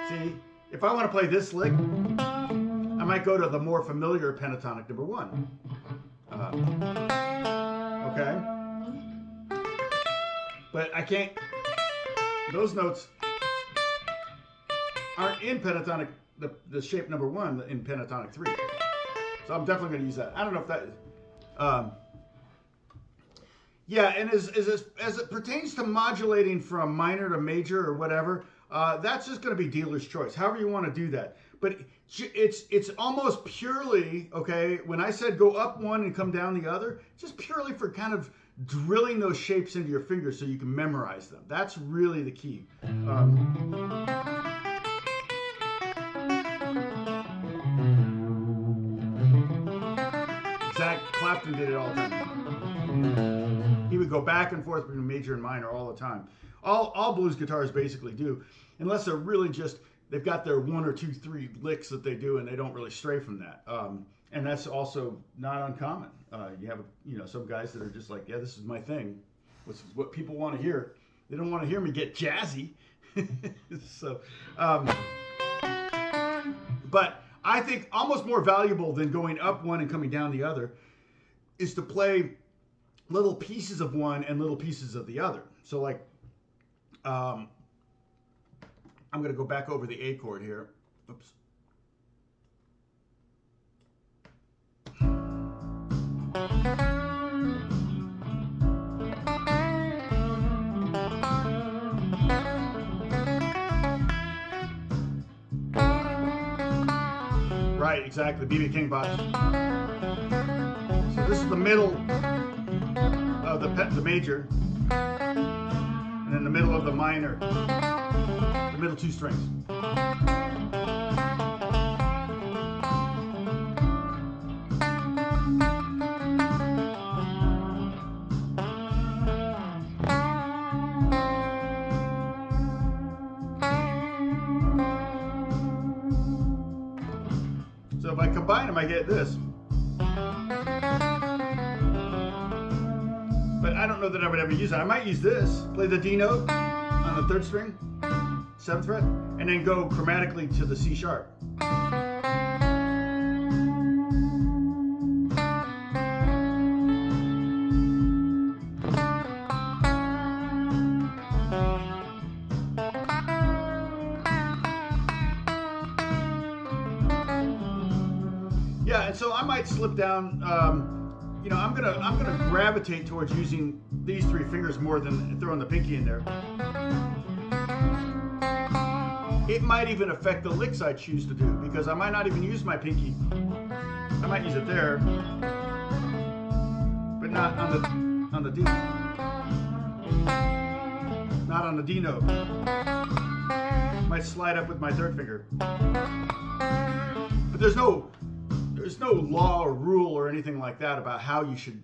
See, if I want to play this lick, I might go to the more familiar pentatonic number 1. Okay? But I can't, those notes aren't in pentatonic, the shape number 1 in pentatonic 3. So I'm definitely going to use that. I don't know if that is, yeah, and as it pertains to modulating from minor to major or whatever, that's just going to be dealer's choice, however you want to do that. But it's almost purely, okay, when I said go up one and come down the other, just purely for kind of drilling those shapes into your fingers so you can memorize them. That's really the key. Zach Clapton did it all the time. He would we go back and forth between major and minor all the time. All blues guitars basically do, unless they're really just, they've got their 1 or 2, 3 licks that they do, and they don't really stray from that. And that's also not uncommon. You have, some guys that are just like, yeah, this is my thing. This is what people want to hear. They don't want to hear me get jazzy. So, but I think almost more valuable than going up one and coming down the other is to play little pieces of one and little pieces of the other. So like, I'm going to go back over the A chord here. Oops. Right, exactly. B.B. King box. So this is the middle of the major, and then the middle of the minor, the middle 2 strings. So if I combine them, I get this. But I don't know that I would ever use it. I might use this. Play the D note on the 3rd string, 7th fret, and then go chromatically to the C sharp. Yeah, and so I might slip down. I'm gonna gravitate towards using these 3 fingers more than throwing the pinky in there. It might even affect the licks I choose to do, because I might not even use my pinky. I might use it there, but not on the D. Not on the D note. Might slide up with my 3rd finger. But there's no law or rule or anything like that about how you should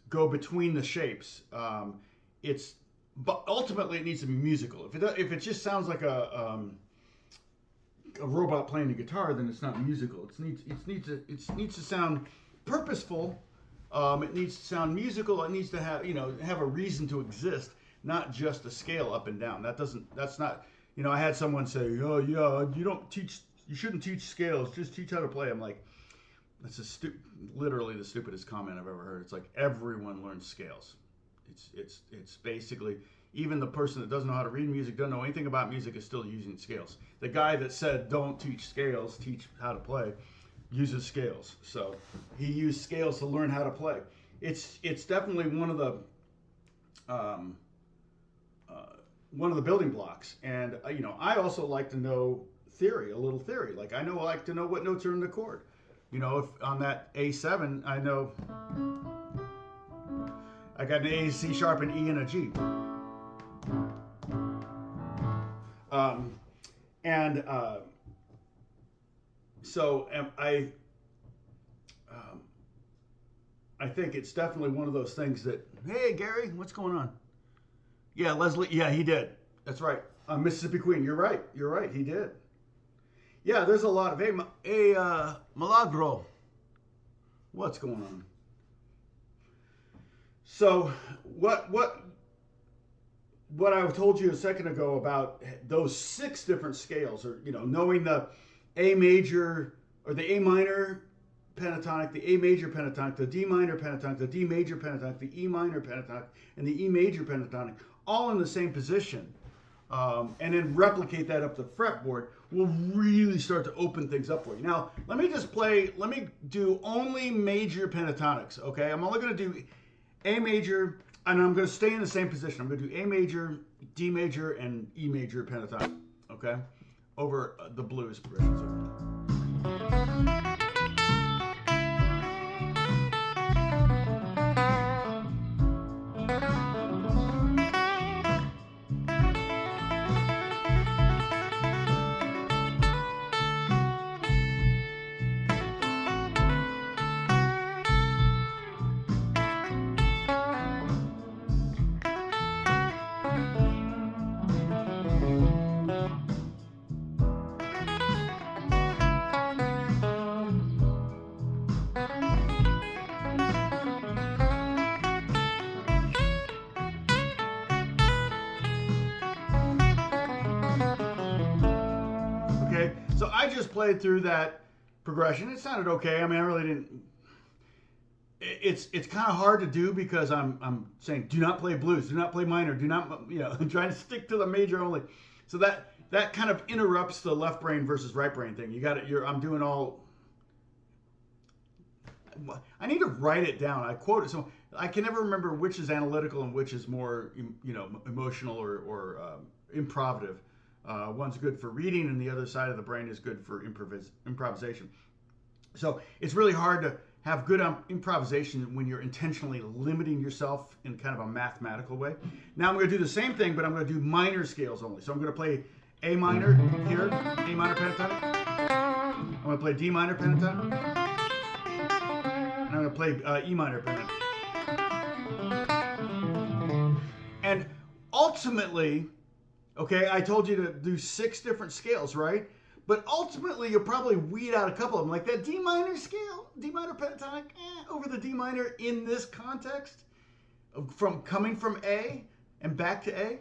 go between the shapes. But ultimately it needs to be musical. If it just sounds like a robot playing the guitar, then it's not musical. It needs to sound purposeful. It needs to sound musical. It needs to have a reason to exist, not just a scale up and down. That's not. I had someone say, "Oh yeah, you shouldn't teach scales. Just teach how to play." I'm like, that's literally the stupidest comment I've ever heard. It's like everyone learns scales. It's basically, even the person that doesn't know how to read music, doesn't know anything about music, is still using scales. The guy that said don't teach scales, teach how to play, uses scales. So he used scales to learn how to play. It's definitely one of the building blocks. And I also like to know a little theory. Like I like to know what notes are in the chord. If on that A7, I know I got an A, C sharp, an E, and a G. I think it's definitely one of those things that, hey Gary, what's going on? Yeah, Leslie, yeah, he did. That's right. Mississippi Queen, you're right, he did. Yeah, there's a lot of, Milagro, what's going on? So what I told you a second ago about those 6 different scales, or knowing the A major or the A minor pentatonic, the A major pentatonic, the D minor pentatonic, the D major pentatonic, the E minor pentatonic, and the E major pentatonic, all in the same position, and then replicate that up the fretboard, will really start to open things up for you. Now, let me do only major pentatonics, okay? I'm only going to do A major, and I'm going to stay in the same position. I'm going to do A major, D major, and E major pentatonic, okay? Over the blues progressions. just played through that progression. It sounded okay. I mean, I really didn't. It's kind of hard to do because I'm saying do not play blues, do not play minor, do not, I'm trying to stick to the major only. So that kind of interrupts the left brain versus right brain thing. I'm doing all. I need to write it down. I quote it, so I can never remember which is analytical and which is more, emotional or improvative. One's good for reading, and the other side of the brain is good for improvisation. So it's really hard to have good improvisation when you're intentionally limiting yourself in kind of a mathematical way. Now I'm going to do the same thing, but I'm going to do minor scales only. So I'm going to play A minor here, A minor pentatonic. I'm going to play D minor pentatonic. And I'm going to play E minor pentatonic. And ultimately, okay, I told you to do 6 different scales, right? But ultimately, you'll probably weed out a couple of them, like that D minor scale, D minor pentatonic, over the D minor in this context, coming from A and back to A.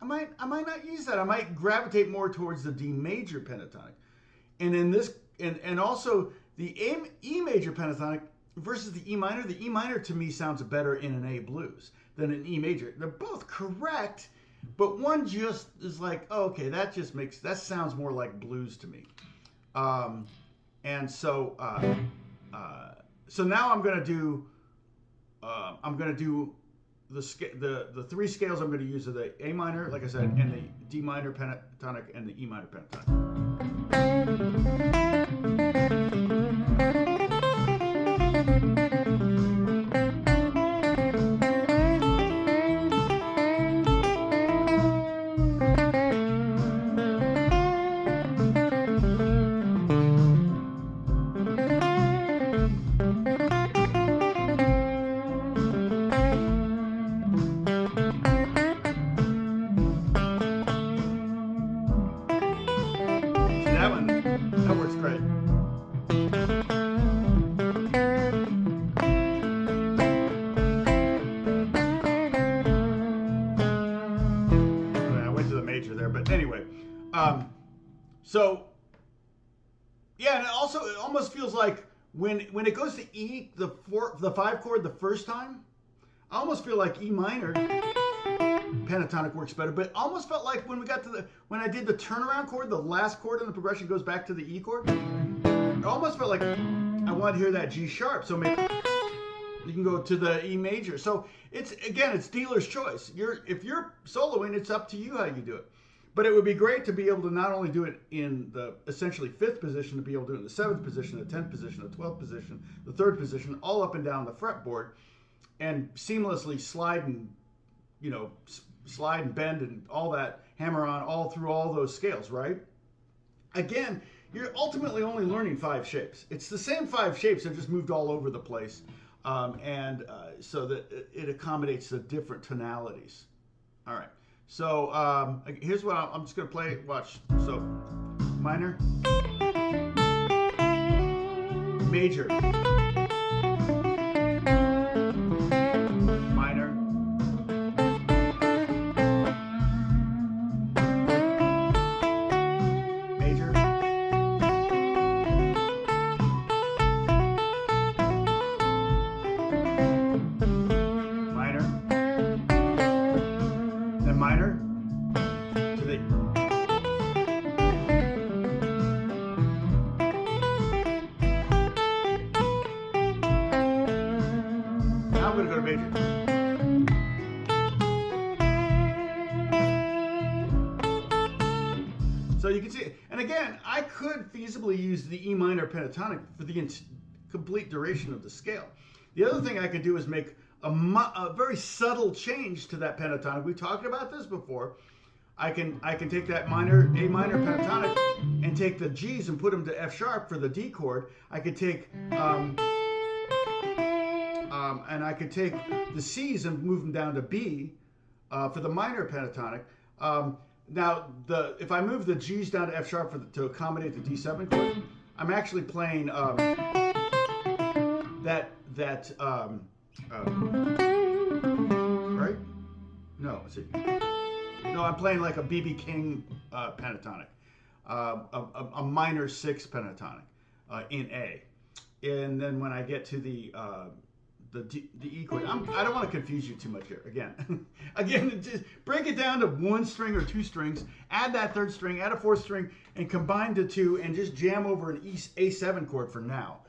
I might not use that. I might gravitate more towards the D major pentatonic, and in this, and also the E major pentatonic versus the E minor. The E minor to me sounds better in an A blues than an E major. They're both correct. But one just is like, oh, okay, that sounds more like blues to me. And so now I'm gonna do the 3 scales I'm gonna use are the A minor, like I said, and the D minor pentatonic and the E minor pentatonic. That works great. I went to the major there, but anyway. So yeah, and it almost feels like when it goes to E, the 5 chord the first time, I almost feel like E minor pentatonic works better, but it almost felt like when I did the turnaround chord, the last chord in the progression goes back to the E chord. It almost felt like I wanted to hear that G sharp, so maybe you can go to the E major. So it's dealer's choice. If you're soloing, it's up to you how you do it. But it would be great to be able to not only do it in the essentially 5th position, to be able to do it in the 7th position, the 10th position, the 12th position, the 3rd position, all up and down the fretboard, and seamlessly slide and bend and all that, hammer on all through all those scales, right? Again, you're ultimately only learning 5 shapes. It's the same 5 shapes, they're just moved all over the place, so that it accommodates the different tonalities. All right, so here's what I'm just going to play. Watch. So, minor, major, minor, major, minor, then minor to the now I'm going to go to major. So you can see it. And again, I could feasibly use the E minor pentatonic for the complete duration of the scale. The other thing I could do is make a very subtle change to that pentatonic. We talked about this before. I can take that A minor pentatonic and take the G's and put them to F sharp for the D chord. I could take and I could take the C's and move them down to B for the minor pentatonic. Now, if I move the G's down to F sharp to accommodate the D7 chord, I'm actually playing right? No, let's see. No, I'm playing like a B.B. King pentatonic. a minor 6 pentatonic in A. And then when I get to the E chord, I don't want to confuse you too much here. Again, just break it down to 1 string or 2 strings, add that 3rd string, add a 4th string, and combine the 2 and just jam over an A7 chord for now.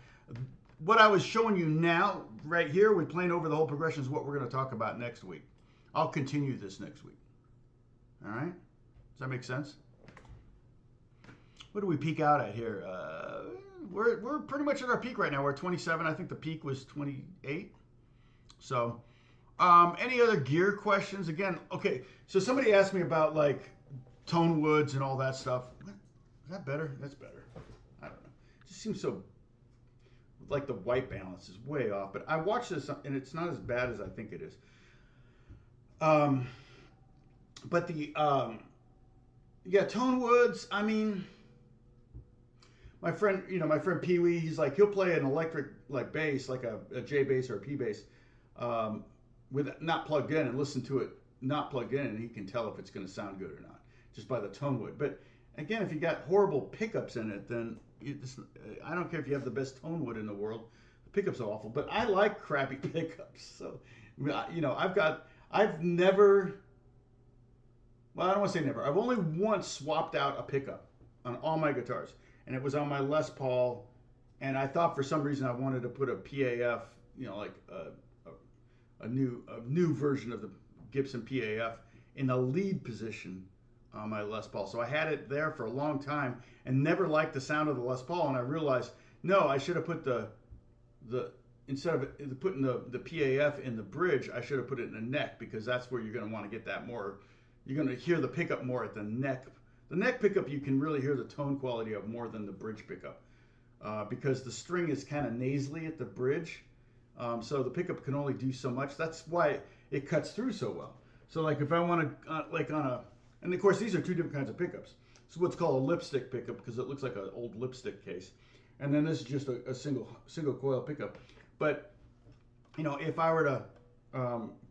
What I was showing you now, right here, with playing over the whole progression is what we're going to talk about next week. I'll continue this next week. All right? Does that make sense? What do we peak out at here? We're pretty much at our peak right now. We're at 27. I think the peak was 28. So, any other gear questions? Again, okay. So somebody asked me about like tone woods and all that stuff. Is that better? That's better. I don't know. It just seems so like the white balance is way off. But I watched this and it's not as bad as I think it is. But the yeah, tone woods. I mean, my friend Pee Wee, he's like, he'll play an electric like bass, like a J bass or a P bass, with not plugged in, and listen to it not plugged in, and he can tell if it's going to sound good or not just by the tone wood. But again, if you got horrible pickups in it, then I don't care if you have the best tone wood in the world, the pickups are awful. But I like crappy pickups, so I've never. Well, I don't want to say never. I've only once swapped out a pickup on all my guitars, and it was on my Les Paul, and I thought for some reason I wanted to put a PAF, like a new version of the Gibson PAF in the lead position on my Les Paul. So I had it there for a long time and never liked the sound of the Les Paul, and I realized, no, I should have put the instead of putting the PAF in the bridge, I should have put it in the neck, because that's where you're going to want to get that more. You're going to hear the pickup more at the neck. The neck pickup, you can really hear the tone quality of more than the bridge pickup, because the string is kind of nasally at the bridge. So the pickup can only do so much. That's why it cuts through so well. So like if I want to, and of course these are 2 different kinds of pickups. It's what's called a lipstick pickup, because it looks like an old lipstick case. And then this is just a single coil pickup. But, if I were to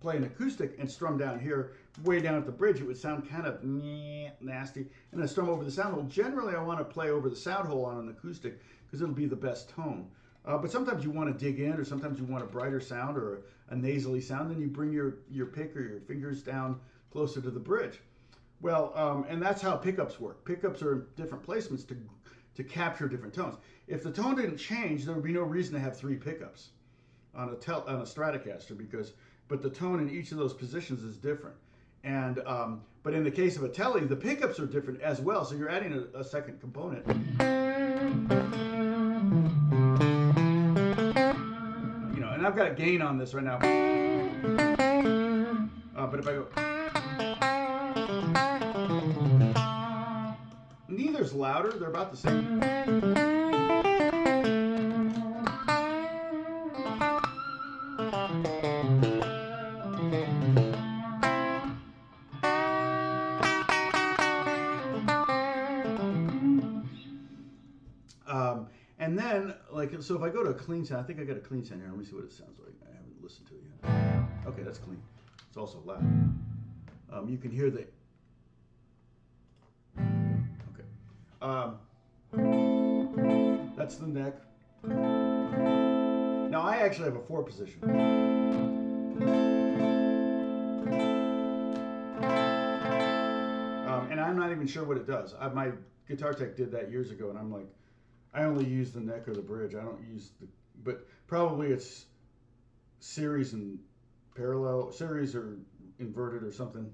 play an acoustic and strum down here, way down at the bridge, it would sound kind of nasty. And I strum over the sound hole. Generally, I want to play over the sound hole on an acoustic, because it'll be the best tone. But sometimes you want to dig in, or sometimes you want a brighter sound or a nasally sound, then you bring your pick or your fingers down closer to the bridge. Well, and that's how pickups work. Pickups are different placements to capture different tones. If the tone didn't change, there would be no reason to have 3 pickups on a Stratocaster, but the tone in each of those positions is different. And but in the case of a Tele, the pickups are different as well, so you're adding a second component. And I've got gain on this right now. But if I go, neither's louder, they're about the same. And then, so if I go to a clean sound, I think I got a clean sound here. Let me see what it sounds like. I haven't listened to it yet. Okay, that's clean. It's also loud. You can hear the. Okay. That's the neck. Now I actually have a 4 position. And I'm not even sure what it does. My guitar tech did that years ago, and I'm like, I only use the neck or the bridge. I don't use but probably it's series and parallel, series or inverted or something.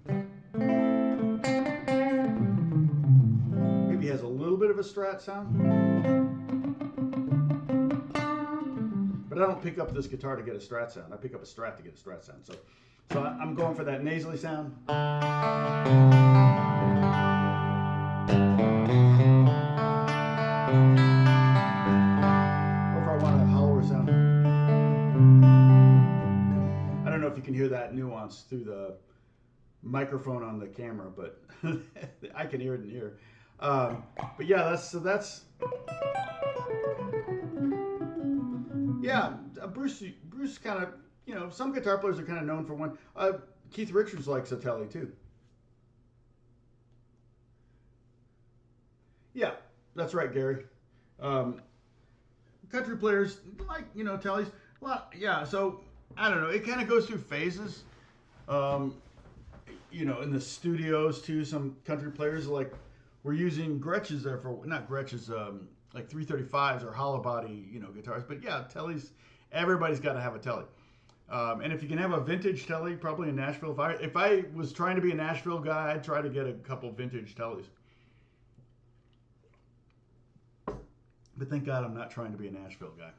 Maybe has a little bit of a Strat sound. But I don't pick up this guitar to get a Strat sound. I pick up a Strat to get a Strat sound. So I'm going for that nasally sound. If you can hear that nuance through the microphone on the camera, but I can hear it in here. But yeah, that's yeah. Bruce kind of, some guitar players are kind of known for one. Keith Richards likes a Tele too. Yeah, that's right, Gary. Um, Country players like Telly's. Well, yeah. So I don't know. It kind of goes through phases. Um, in the studios too. Some country players like were using Gretsch's there for not Gretsch's, like 335s or hollow body, guitars. But yeah, Telly's. Everybody's got to have a Telly. And if you can have a vintage Telly, probably in Nashville. If I was trying to be a Nashville guy, I'd try to get a couple vintage Tellys. But thank God I'm not trying to be a Nashville guy.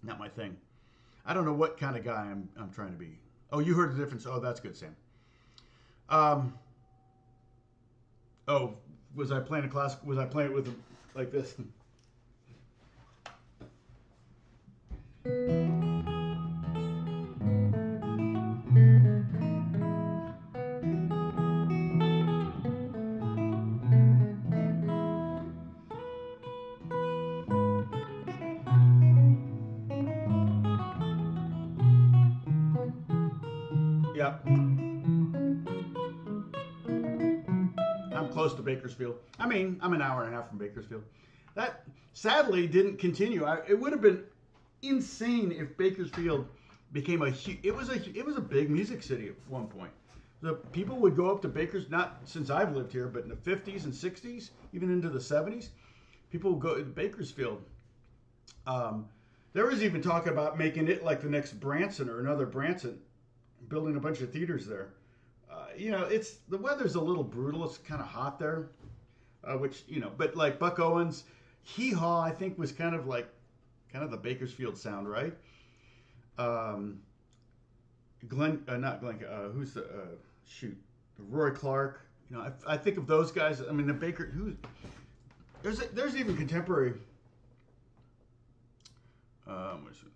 Not my thing. I don't know what kind of guy I'm trying to be. Oh, you heard the difference. Oh, that's good, Sam. Um, oh, was I playing a classic? Was I playing it with like this? Yeah, I'm close to Bakersfield. I mean, I'm an hour and a half from Bakersfield. That sadly didn't continue. It would have been insane if Bakersfield became it was a big music city at one point. The people would go up to Bakers, not since I've lived here, but in the 50s and 60s, even into the 70s, people would go to Bakersfield. Um, there was even talk about making it like the next Branson or another Branson, building a bunch of theaters there. It's the weather's a little brutal. It's kind of hot there, but like Buck Owens, Hee Haw, I think was kind of the Bakersfield sound, right? Um, not Glenn. Who's the shoot? Roy Clark. I think of those guys. I mean, the Baker. There's even contemporary. What is it?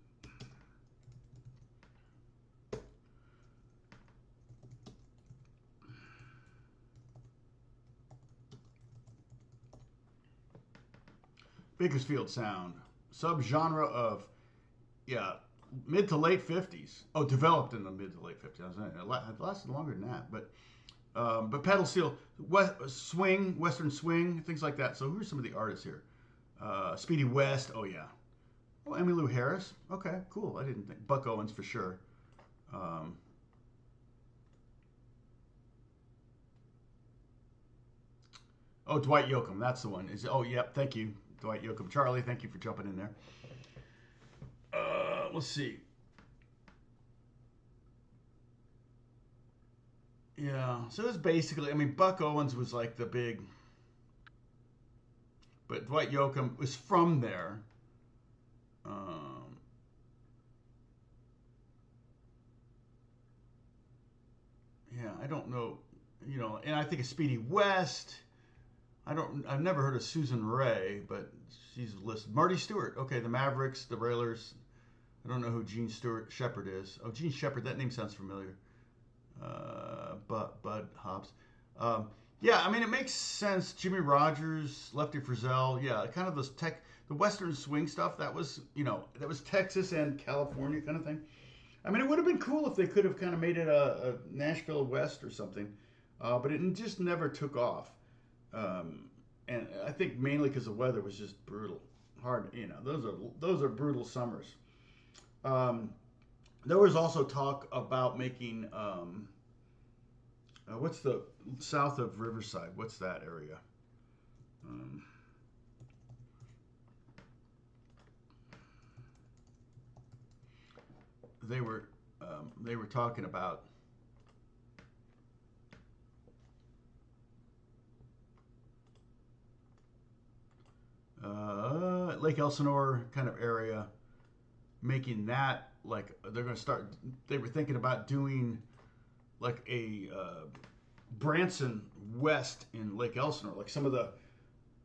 Bakersfield sound, subgenre of, yeah, mid to late 50s. Oh, developed in the mid to late 50s. It lasted longer than that, but pedal steel, swing, western swing, things like that. So who are some of the artists here? Speedy West. Oh yeah. Oh, Emmylou Harris. Okay, cool. I didn't think Buck Owens for sure. Um, oh, Dwight Yoakam. That's the one. Yep. Thank you, Dwight Yoakam. Charlie, thank you for jumping in there. Let's see. Yeah, so it's basically, I mean, Buck Owens was like the big, but Dwight Yoakam was from there. Um, yeah, I don't know, and I think of Speedy West. I've never heard of Susan Ray, but she's listed. Marty Stewart, okay, the Mavericks, the Railers. I don't know who Gene Stewart Shepard is. Oh, Gene Shepard, that name sounds familiar. Bud Hobbs. Yeah, I mean it makes sense. Jimmy Rogers, Lefty Frizzell, yeah, kind of the Western swing stuff. That was Texas and California kind of thing. I mean, it would have been cool if they could have kind of made it a Nashville West or something, but it just never took off. And I think mainly because the weather was just brutal, hard. Those are brutal summers. Um, there was also talk about making what's the south of Riverside? What's that area? Um, they were talking about Lake Elsinore kind of area, making that like they're going to start. They were thinking about doing like a Branson West in Lake Elsinore, like some of the,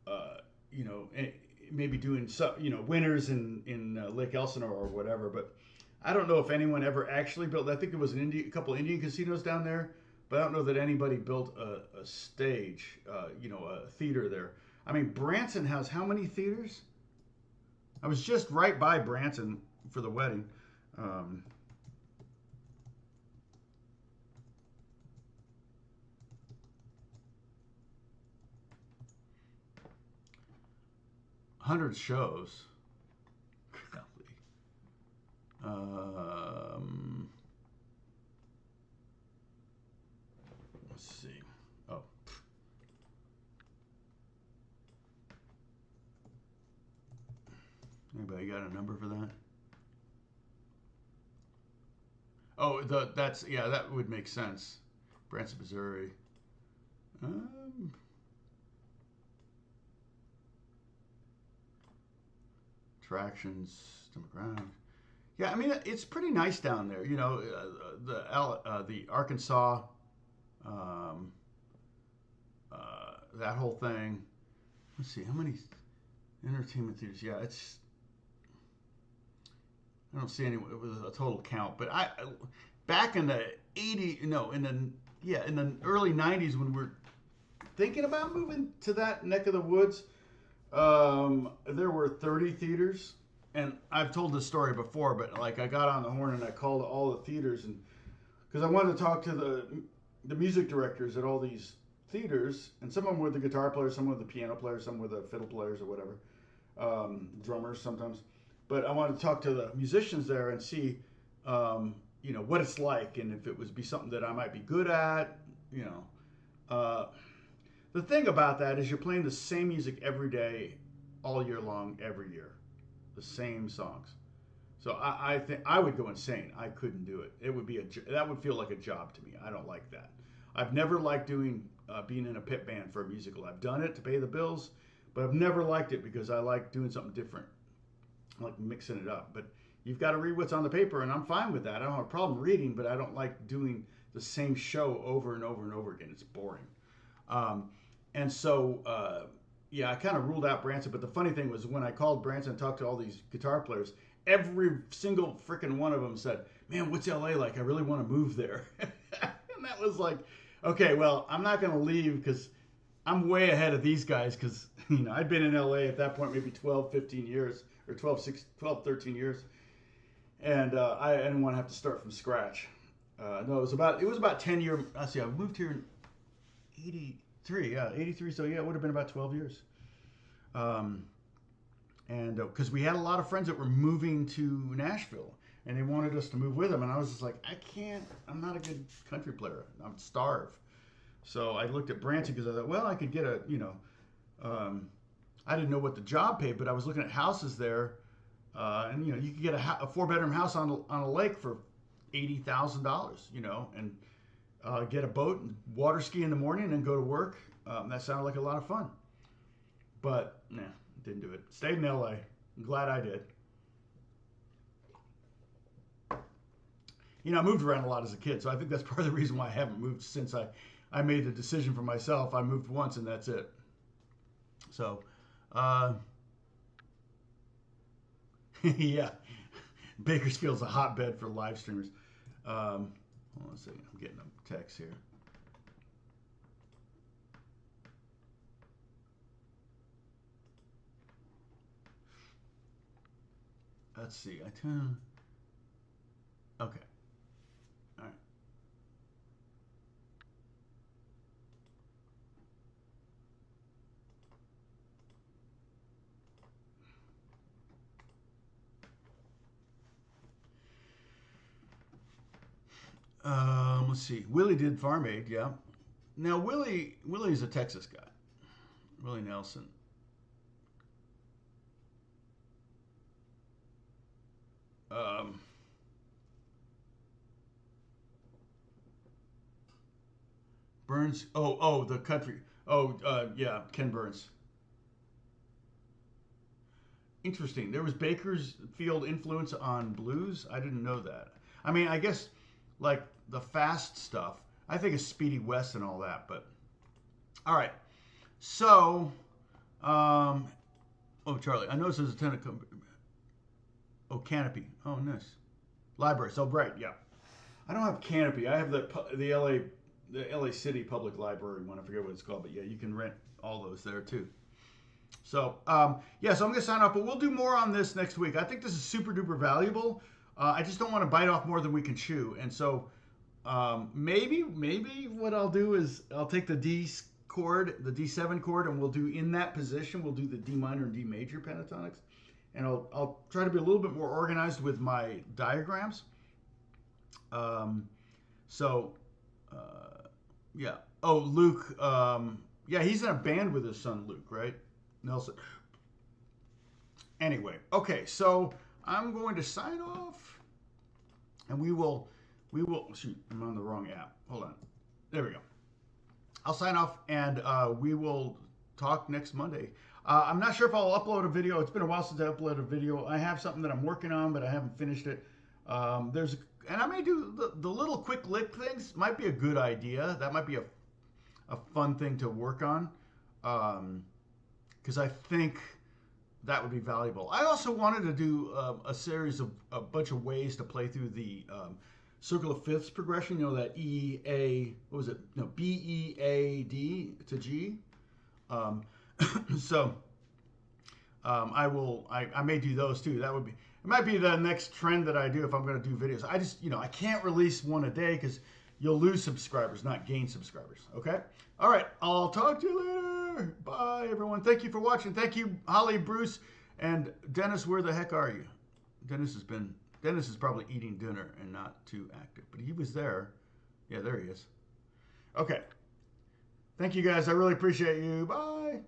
uh, maybe doing some, winters in Lake Elsinore or whatever. But I don't know if anyone ever actually built. I think there was a couple Indian casinos down there, but I don't know that anybody built a stage, a theater there. I mean, Branson has how many theaters? I was just right by Branson for the wedding. Um, 100 shows. Um, let's see. Oh. Anybody got a number for that? Oh, that would make sense. Branson, Missouri. Attractions, demographics. Yeah, I mean it's pretty nice down there. You know, the Arkansas, that whole thing. Let's see, how many entertainment theaters? Yeah, I don't see any with a total count, but back in the in the early '90s when we're thinking about moving to that neck of the woods, there were 30 theaters. And I've told this story before, but like I got on the horn and I called all the theaters, and because I wanted to talk to the music directors at all these theaters, and some of them were the guitar players, some were the piano players, some were the fiddle players or whatever, drummers sometimes. But I wanted to talk to the musicians there and see, what it's like, and if it would be something that I might be good at, The thing about that is you're playing the same music every day, all year long, every year. The same songs. So I think I would go insane. I couldn't do it. It would be that would feel like a job to me. I don't like that. I've never liked doing being in a pit band for a musical. I've done it to pay the bills, but I've never liked it because I like doing something different. I like mixing it up. But you've got to read what's on the paper, and I'm fine with that. I don't have a problem reading, but I don't like doing the same show over and over and over again. It's boring. And so I kind of ruled out Branson, but the funny thing was when I called Branson and talked to all these guitar players, every single freaking one of them said, "Man, what's LA like? I really want to move there." And that was like, okay, well, I'm not going to leave because I'm way ahead of these guys because, I'd been in LA at that point maybe 12, 15 years or 12, 13 years. And I didn't want to have to start from scratch. No, it was about 10 years. I see, I moved here in 83, so it would have been about 12 years. And because we had a lot of friends that were moving to Nashville, and they wanted us to move with them, and I was just like, I can't, I'm not a good country player, I'm starved. So I looked at Branson because I thought, well, I could get I didn't know what the job paid, but I was looking at houses there, and you could get a 4-bedroom house on a lake for $80,000, and get a boat and water ski in the morning and go to work. That sounded like a lot of fun. But, didn't do it. Stayed in LA. I'm glad I did. I moved around a lot as a kid, so I think that's part of the reason why I haven't moved since I made the decision for myself. I moved once and that's it. So, yeah. Bakersfield's a hotbed for live streamers. Hold on a second. I'm getting a text here. Let's see. Okay. All right. Let's see. Willie did Farm Aid, yeah. Now Willie's a Texas guy. Willie Nelson. Burns. Oh, the country. Yeah, Ken Burns. Interesting. There was Bakersfield influence on blues. I didn't know that. I mean, I guess like the fast stuff. I think it's Speedy West and all that. But all right. So, Charlie, I noticed there's a tenant. Canopy. Oh, nice. Library. So right, yeah. I don't have Canopy. I have the LA City Public Library one. I forget what it's called, but yeah, you can rent all those there too. So, so I'm going to sign off, but we'll do more on this next week. I think this is super duper valuable. I just don't want to bite off more than we can chew. And so maybe what I'll do is I'll take the D chord, the D7 chord, and we'll do in that position, we'll do the D minor and D major pentatonics. And I'll try to be a little bit more organized with my diagrams. Yeah. Oh, Luke, yeah, he's in a band with his son, Luke, right? Nelson. Anyway, okay, so I'm going to sign off, and we will, shoot, I'm on the wrong app. Hold on. There we go. I'll sign off, and we will talk next Monday. I'm not sure if I'll upload a video. It's been a while since I uploaded a video. I have something that I'm working on, but I haven't finished it. And I may do the little quick lick things. Might be a good idea. That might be a fun thing to work on, because I think that would be valuable. I also wanted to do a series of a bunch of ways to play through the circle of fifths progression. You know, that E, A, what was it? No, B, E, A, D to G. So I may do those too. That would be, it might be the next trend that I do if I'm going to do videos. I just, I can't release one a day because you'll lose subscribers, not gain subscribers. Okay. All right. I'll talk to you later. Bye, everyone. Thank you for watching. Thank you, Holly, Bruce, and Dennis. Where the heck are you? Dennis is probably eating dinner and not too active, but he was there. Yeah, there he is. Okay. Thank you guys. I really appreciate you. Bye.